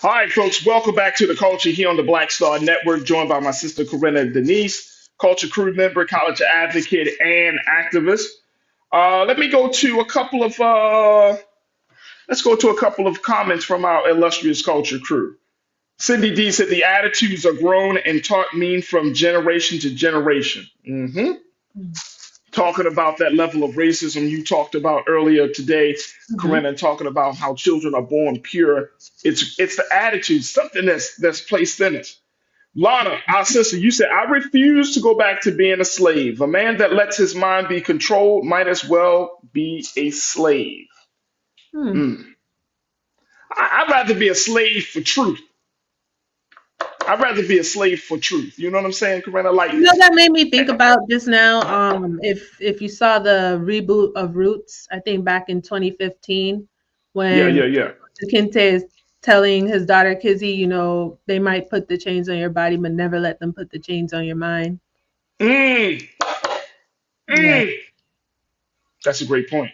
Speaker 1: All right, folks, welcome back to the culture here on the Black Star Network, joined by my sister Corinna Denise, culture crew member, college advocate, and activist. Let me go to a couple of let's go to a couple of comments from our illustrious culture crew. Cindy D said the attitudes are grown and taught mean from generation to generation. Talking about that level of racism you talked about earlier today, Corinna, talking about how children are born pure. It's the attitude, something that's placed in us. Lana, our sister, you said, I refuse to go back to being a slave. A man that lets his mind be controlled might as well be a slave. I'd rather be a slave for truth. I'd rather be a slave for truth. You know what I'm saying, Corinna? Like,
Speaker 4: You know, that made me think about just now. If you saw the reboot of Roots, I think back in 2015, when
Speaker 1: yeah.
Speaker 4: Kinte is telling his daughter Kizzy, you know, they might put the chains on your body, but never let them put the chains on your mind.
Speaker 1: Yeah. That's a great point.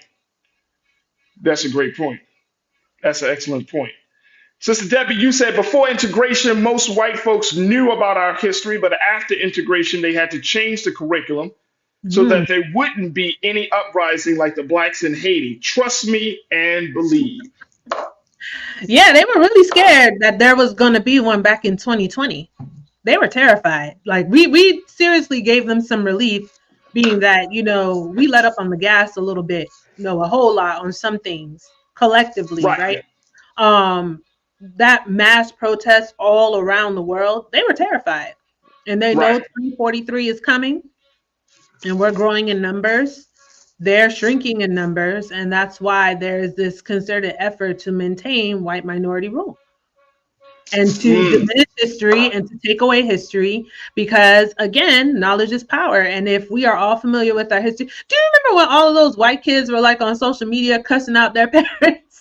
Speaker 1: That's a great point. That's an excellent point. Sister Debbie, you said before integration, most white folks knew about our history, but after integration, they had to change the curriculum so that there wouldn't be any uprising like the blacks in Haiti. Trust me and believe.
Speaker 4: Yeah, they were really scared that there was going to be one back in 2020. They were terrified. Like we seriously gave them some relief, being that, you know, we let up on the gas a little bit, you know, a whole lot on some things collectively, right? That mass protest all around the world, they were terrified. And they know 2043 is coming and we're growing in numbers. They're shrinking in numbers. And that's why there's this concerted effort to maintain white minority rule and to diminish history and to take away history, because again, knowledge is power. And if we are all familiar with our history, do you remember when all of those white kids were like on social media cussing out their parents?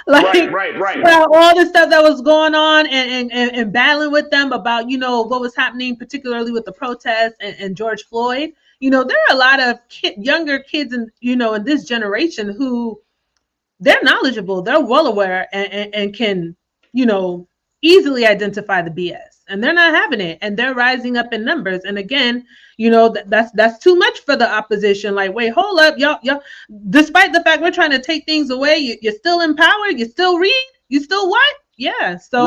Speaker 4: Like,
Speaker 1: right.
Speaker 4: About all the stuff that was going on and battling with them about, you know, what was happening, particularly with the protests and George Floyd. You know, there are a lot of younger kids in this generation who they're knowledgeable, they're well aware and can, you know, easily identify the BS, and they're not having it, and they're rising up in numbers. And again, you know, that's too much for the opposition. Like, wait, hold up, y'all. Despite the fact we're trying to take things away, you're still in power. You still read. You still what? Yeah. So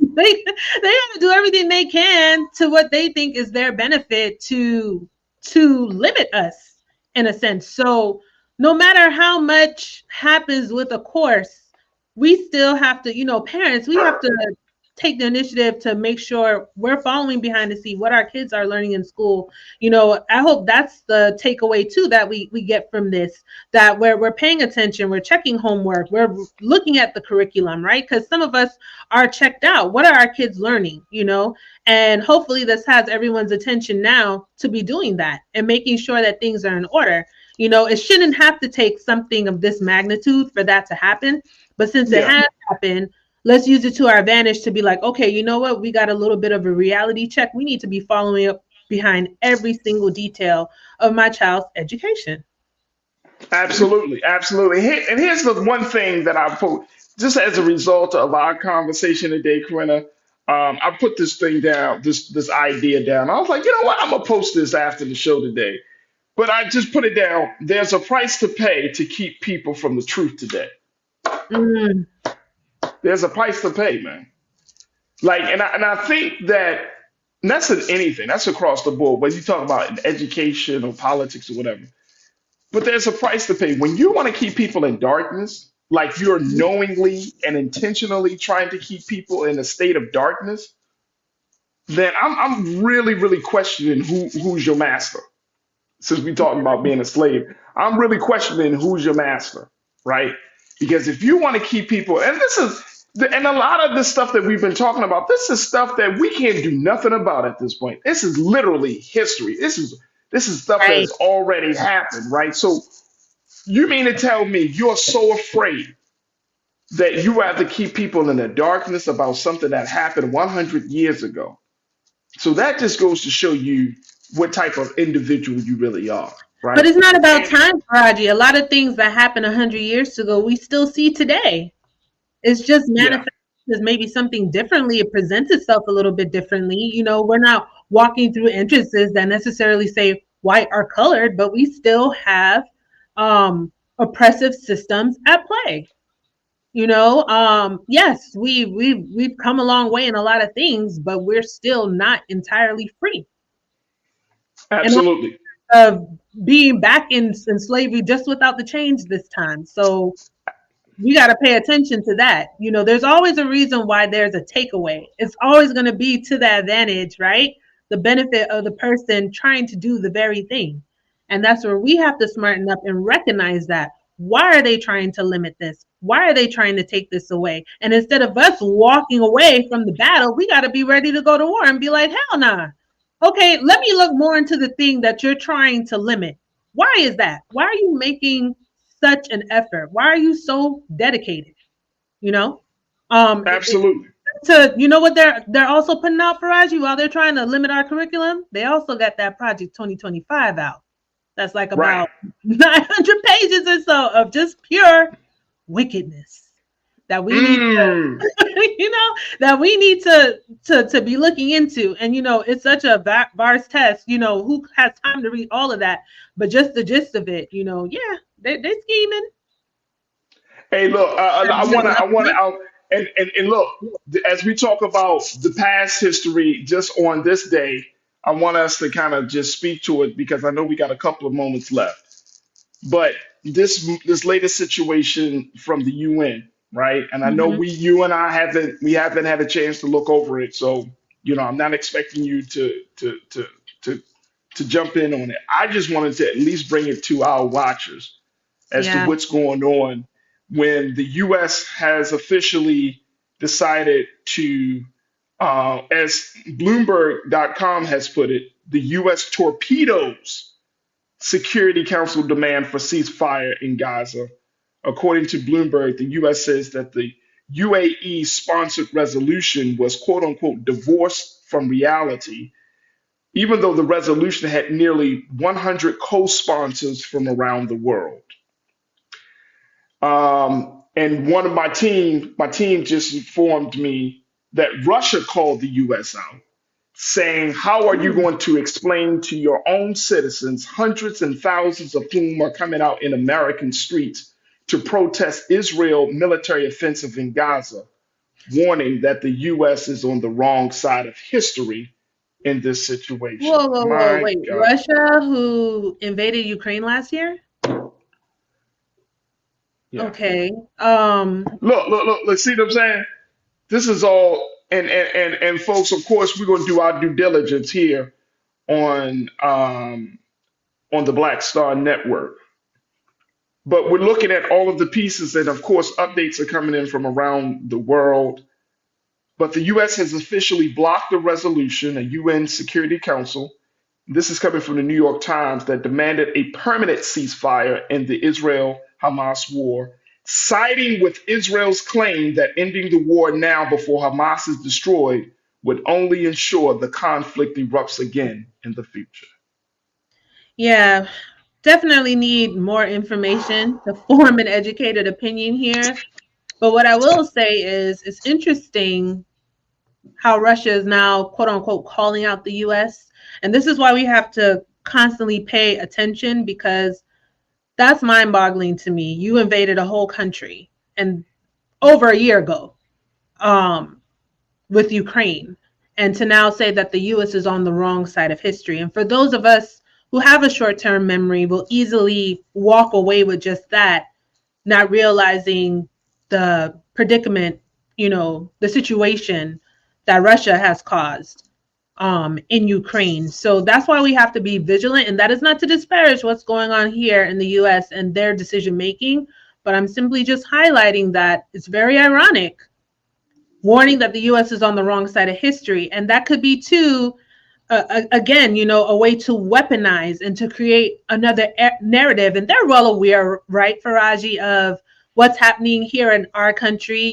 Speaker 4: they have to do everything they can to what they think is their benefit to limit us in a sense. So no matter how much happens with a course, we still have to, you know, parents, we have to take the initiative to make sure we're following behind to see what our kids are learning in school. You know, I hope that's the takeaway too that we get from this, that we're paying attention, we're checking homework, we're looking at the curriculum, right? Because some of us are checked out. What are our kids learning, you know? And hopefully this has everyone's attention now to be doing that and making sure that things are in order. You know, it shouldn't have to take something of this magnitude for that to happen. But since it has happened, let's use it to our advantage to be like, okay, you know what? We got a little bit of a reality check. We need to be following up behind every single detail of my child's education.
Speaker 1: Absolutely, absolutely. And here's the one thing that I put, just as a result of our conversation today, Corinna. I put this thing down, this idea down. I was like, you know what? I'm gonna post this after the show today. But I just put it down. There's a price to pay to keep people from the truth today.
Speaker 4: Mm.
Speaker 1: There's a price to pay, man. Like, and I think that, and that's in anything. That's across the board. Whether you talk about in education or politics or whatever. But there's a price to pay. When you want to keep people in darkness, like you're knowingly and intentionally trying to keep people in a state of darkness, then I'm really, really questioning who's your master. Since we talking about being a slave, I'm really questioning who's your master, right? Because if you want to keep people, and and a lot of this stuff that we've been talking about, this is stuff that we can't do nothing about at this point. This is literally history. This is stuff that has already happened, right? So you mean to tell me you're so afraid that you have to keep people in the darkness about something that happened 100 years ago? So that just goes to show you what type of individual you really are, right?
Speaker 4: But it's not about time, Farajii. A lot of things that happened 100 years ago, we still see today. It's just manifested as maybe something differently. It presents itself a little bit differently. You know, we're not walking through entrances that necessarily say white or colored, but we still have oppressive systems at play. You know, yes, we've come a long way in a lot of things, but we're still not entirely free.
Speaker 1: Absolutely.
Speaker 4: Of being back in slavery just without the change this time. So we got to pay attention to that. You know, there's always a reason why there's a takeaway. It's always going to be to the advantage, right? The benefit of the person trying to do the very thing. And that's where we have to smarten up and recognize that. Why are they trying to limit this? Why are they trying to take this away? And instead of us walking away from the battle, we got to be ready to go to war and be like, hell nah. Okay, let me look more into the thing that you're trying to limit. Why is that? Why are you making such an effort? Why are you so dedicated? You know?
Speaker 1: Absolutely.
Speaker 4: You know what they're also putting out, Farajii, while they're trying to limit our curriculum? They also got that Project 2025 out. That's like about 900 pages or so of just pure wickedness that we need to, you know, that we need to be looking into. And, you know, it's such a vast test, you know, who has time to read all of that? But just the gist of it, you know, they're scheming.
Speaker 1: Hey, look, I want to, and look, as we talk about the past history just on this day, I want us to kind of just speak to it because I know we got a couple of moments left. But this latest situation from the UN, right? And I know you and I haven't had a chance to look over it, so you know I'm not expecting you to jump in on it. I just wanted to at least bring it to our watchers as to what's going on when the U.S. has officially decided to, as Bloomberg.com has put it, the U.S. torpedoes Security Council demand for ceasefire in Gaza. According to Bloomberg, the U.S. says that the UAE sponsored resolution was quote unquote divorced from reality, even though the resolution had nearly 100 co-sponsors from around the world. And one of my team just informed me that Russia called the U.S. out, saying, how are you going to explain to your own citizens, hundreds and thousands of whom are coming out in American streets to protest Israel military offensive in Gaza, warning that the U.S. is on the wrong side of history in this situation?
Speaker 4: Whoa, wait. God. Russia, who invaded Ukraine last year? Yeah. Okay.
Speaker 1: Look, see what I'm saying? This is all, and folks, of course, we're going to do our due diligence here on the Black Star Network. But we're looking at all of the pieces, and of course, updates are coming in from around the world. But the U.S. has officially blocked a resolution, a UN Security Council. This is coming from the New York Times, that demanded a permanent ceasefire in the Israel-Hamas war, siding with Israel's claim that ending the war now before Hamas is destroyed would only ensure the conflict erupts again in the future.
Speaker 4: Yeah, definitely need more information to form an educated opinion here. But what I will say is it's interesting how Russia is now, quote unquote, calling out the US. And this is why we have to constantly pay attention, because that's mind boggling to me. You invaded a whole country and over a year ago with Ukraine. And to now say that the US is on the wrong side of history. And for those of us who have a short-term memory will easily walk away with just that, not realizing the predicament, the situation that Russia has caused in Ukraine. So that's why we have to be vigilant. And that is not to disparage what's going on here in the US and their decision making, but I'm simply just highlighting that it's very ironic, warning that the US is on the wrong side of history. And that could be too, again, a way to weaponize and to create another narrative. And they're well aware, right, Farajii, of what's happening here in our country,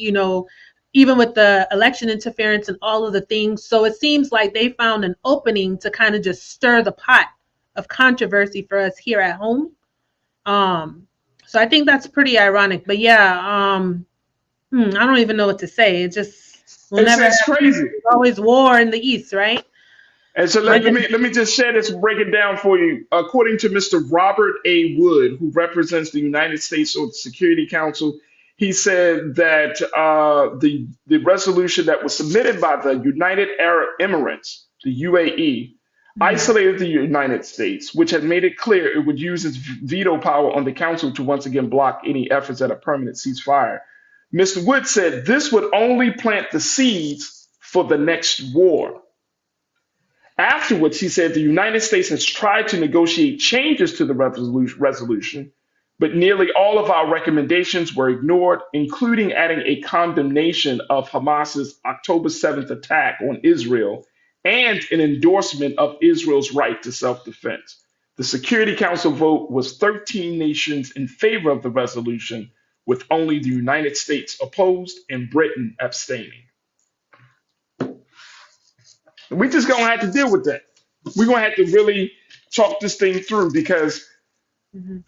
Speaker 4: even with the election interference and all of the things. So it seems like they found an opening to kind of just stir the pot of controversy for us here at home. So I think that's pretty ironic. But yeah, I don't even know what to say. It just
Speaker 1: it's crazy.
Speaker 4: There's always war in the East, right?
Speaker 1: And so let me just share this and break it down for you. According to Mr. Robert A. Wood, who represents the United States Security Council, he said that the resolution that was submitted by the United Arab Emirates, the UAE, isolated the United States, which had made it clear it would use its veto power on the council to once again block any efforts at a permanent ceasefire. Mr. Wood said this would only plant the seeds for the next war. Afterwards, he said the United States has tried to negotiate changes to the resolution, but nearly all of our recommendations were ignored, including adding a condemnation of Hamas's October 7th attack on Israel and an endorsement of Israel's right to self-defense. The Security Council vote was 13 nations in favor of the resolution, with only the United States opposed and Britain abstaining. We just gonna have to deal with that. We're gonna have to really talk this thing through, because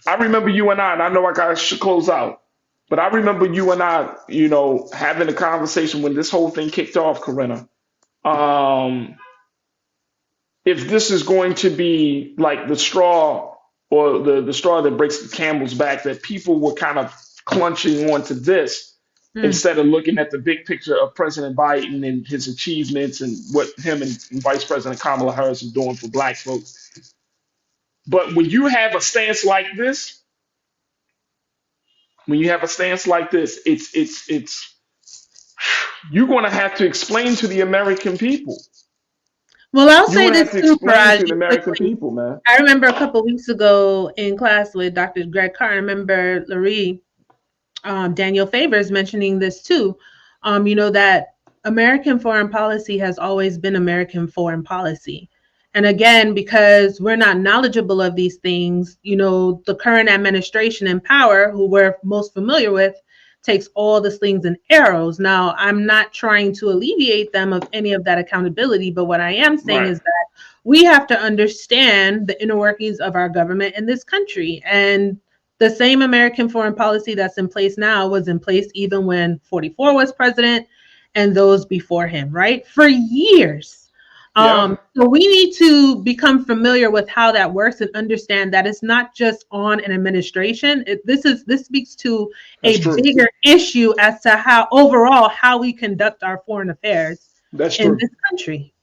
Speaker 1: I remember you and I know I gotta close out, but I remember you and I, having a conversation when this whole thing kicked off, Corinna. If this is going to be like the straw or the straw that breaks the camel's back, that people were kind of clutching onto this instead of looking at the big picture of President Biden and his achievements and what him and Vice President Kamala Harris are doing for Black folks. But when you have a stance like this, it's you're going to have to explain to the American people.
Speaker 4: Well, I'll say this too, Farajii,
Speaker 1: to the American people, man.
Speaker 4: I remember a couple of weeks ago in class with Dr. Greg Carr, I remember Larry, Daniel Favors mentioning this too, that American foreign policy has always been American foreign policy. And again, because we're not knowledgeable of these things, the current administration in power, who we're most familiar with, takes all the slings and arrows. Now, I'm not trying to alleviate them of any of that accountability, but what I am saying is that we have to understand the inner workings of our government in this country. And the same American foreign policy that's in place now was in place even when 44 was president and those before him, right? For years. So we need to become familiar with how that works and understand that it's not just on an administration. This speaks to bigger issue as to how we conduct our foreign affairs in this country.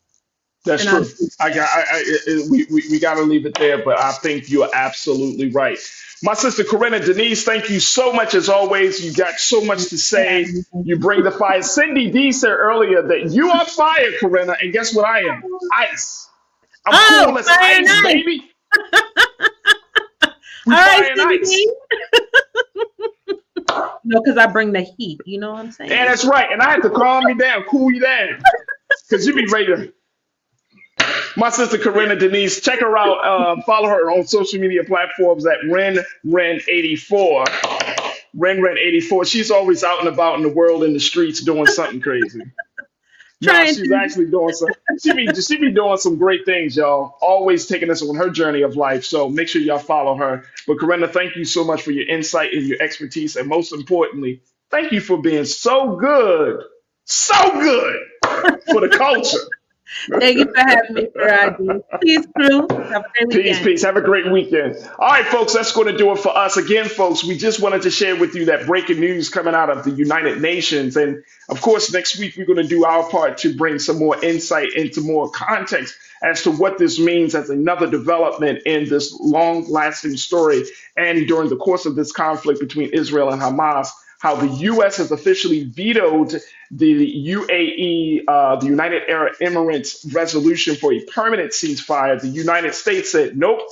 Speaker 1: That's
Speaker 4: And I'll
Speaker 1: true. We got to leave it there, but I think you're absolutely right. My sister Corinna Denise, thank you so much as always. You got so much to say. You bring the fire. Cindy D said earlier that you are fire, Corinna, and guess what I am? Ice. I'm
Speaker 4: Oh,
Speaker 1: cool as
Speaker 4: fire and
Speaker 1: ice,
Speaker 4: ice.
Speaker 1: baby. We
Speaker 4: All right,
Speaker 1: fire and ice.
Speaker 4: Cindy. No, because I bring the heat. You know what I'm saying?
Speaker 1: Yeah, that's right. And I had to calm you down, cool you down, because you be ready to. My sister Corinna Denise, check her out. Follow her on social media platforms at RenRen84. RenRen84. She's always out and about in the world in the streets doing something crazy. No, she's actually doing some. She be doing some great things, y'all. Always taking us on her journey of life. So make sure y'all follow her. But Corinna, thank you so much for your insight and your expertise, and most importantly, thank you for being so good for the culture.
Speaker 4: Thank you for having me, Farajii. Peace, crew. Have a great weekend.
Speaker 1: Peace. Have a great weekend. All right, folks, that's going to do it for us. Again, folks, we just wanted to share with you that breaking news coming out of the United Nations. And of course, next week, we're going to do our part to bring some more insight into more context as to what this means as another development in this long-lasting story. And during the course of this conflict between Israel and Hamas, how the U.S. has officially vetoed the UAE, the United Arab Emirates resolution for a permanent ceasefire. The United States said, nope,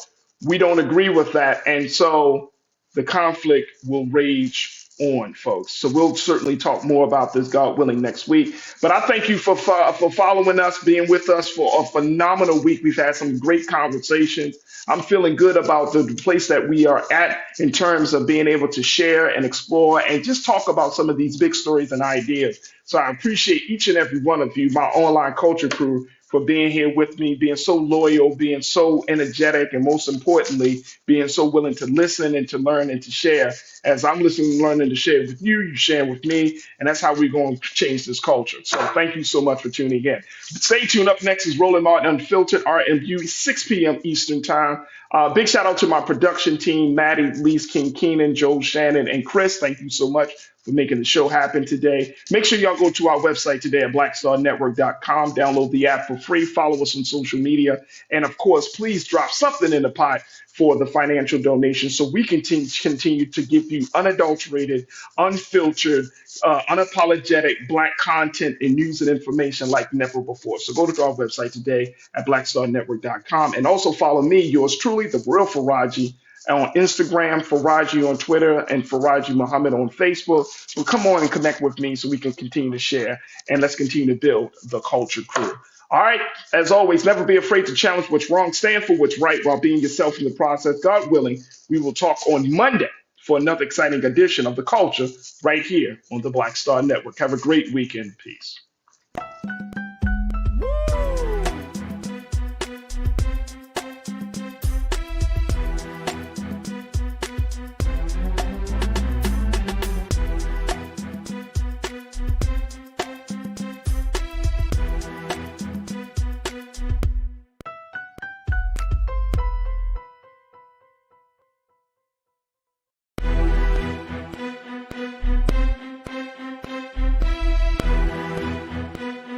Speaker 1: we don't agree with that. And so the conflict will rage on, folks. So we'll certainly talk more about this, God willing, next week. But I thank you for following us, being with us for a phenomenal week. We've had some great conversations. I'm feeling good about the place that we are at in terms of being able to share and explore and just talk about some of these big stories and ideas. So I appreciate each and every one of you, my online culture crew, for being here with me, being so loyal, being so energetic, and most importantly, being so willing to listen and to learn and to share. As I'm listening and learning to share with you, you sharing with me, and that's how we're going to change this culture. So thank you so much for tuning in. Stay tuned. Up next is Roland Martin Unfiltered, RMU, 6 p.m. Eastern Time. Big shout out to my production team, Maddie, Lise King Keenan, Joe Shannon, and Chris. Thank you so much for making the show happen today. Make sure y'all go to our website today at blackstarnetwork.com. Download the app for free. Follow us on social media. And of course, please drop something in the pot for the financial donation so we can continue to give you unadulterated, unfiltered, unapologetic Black content and news and information like never before. So go to our website today at blackstarnetwork.com and also follow me, yours truly, the real Farajii, on Instagram, Farajii on Twitter, and Farajii Muhammad on Facebook. So come on and connect with me so we can continue to share and let's continue to build the culture crew. All right, as always, never be afraid to challenge what's wrong, stand for what's right while being yourself in the process. God willing, we will talk on Monday for another exciting edition of The Culture right here on the Black Star Network. Have a great weekend. Peace.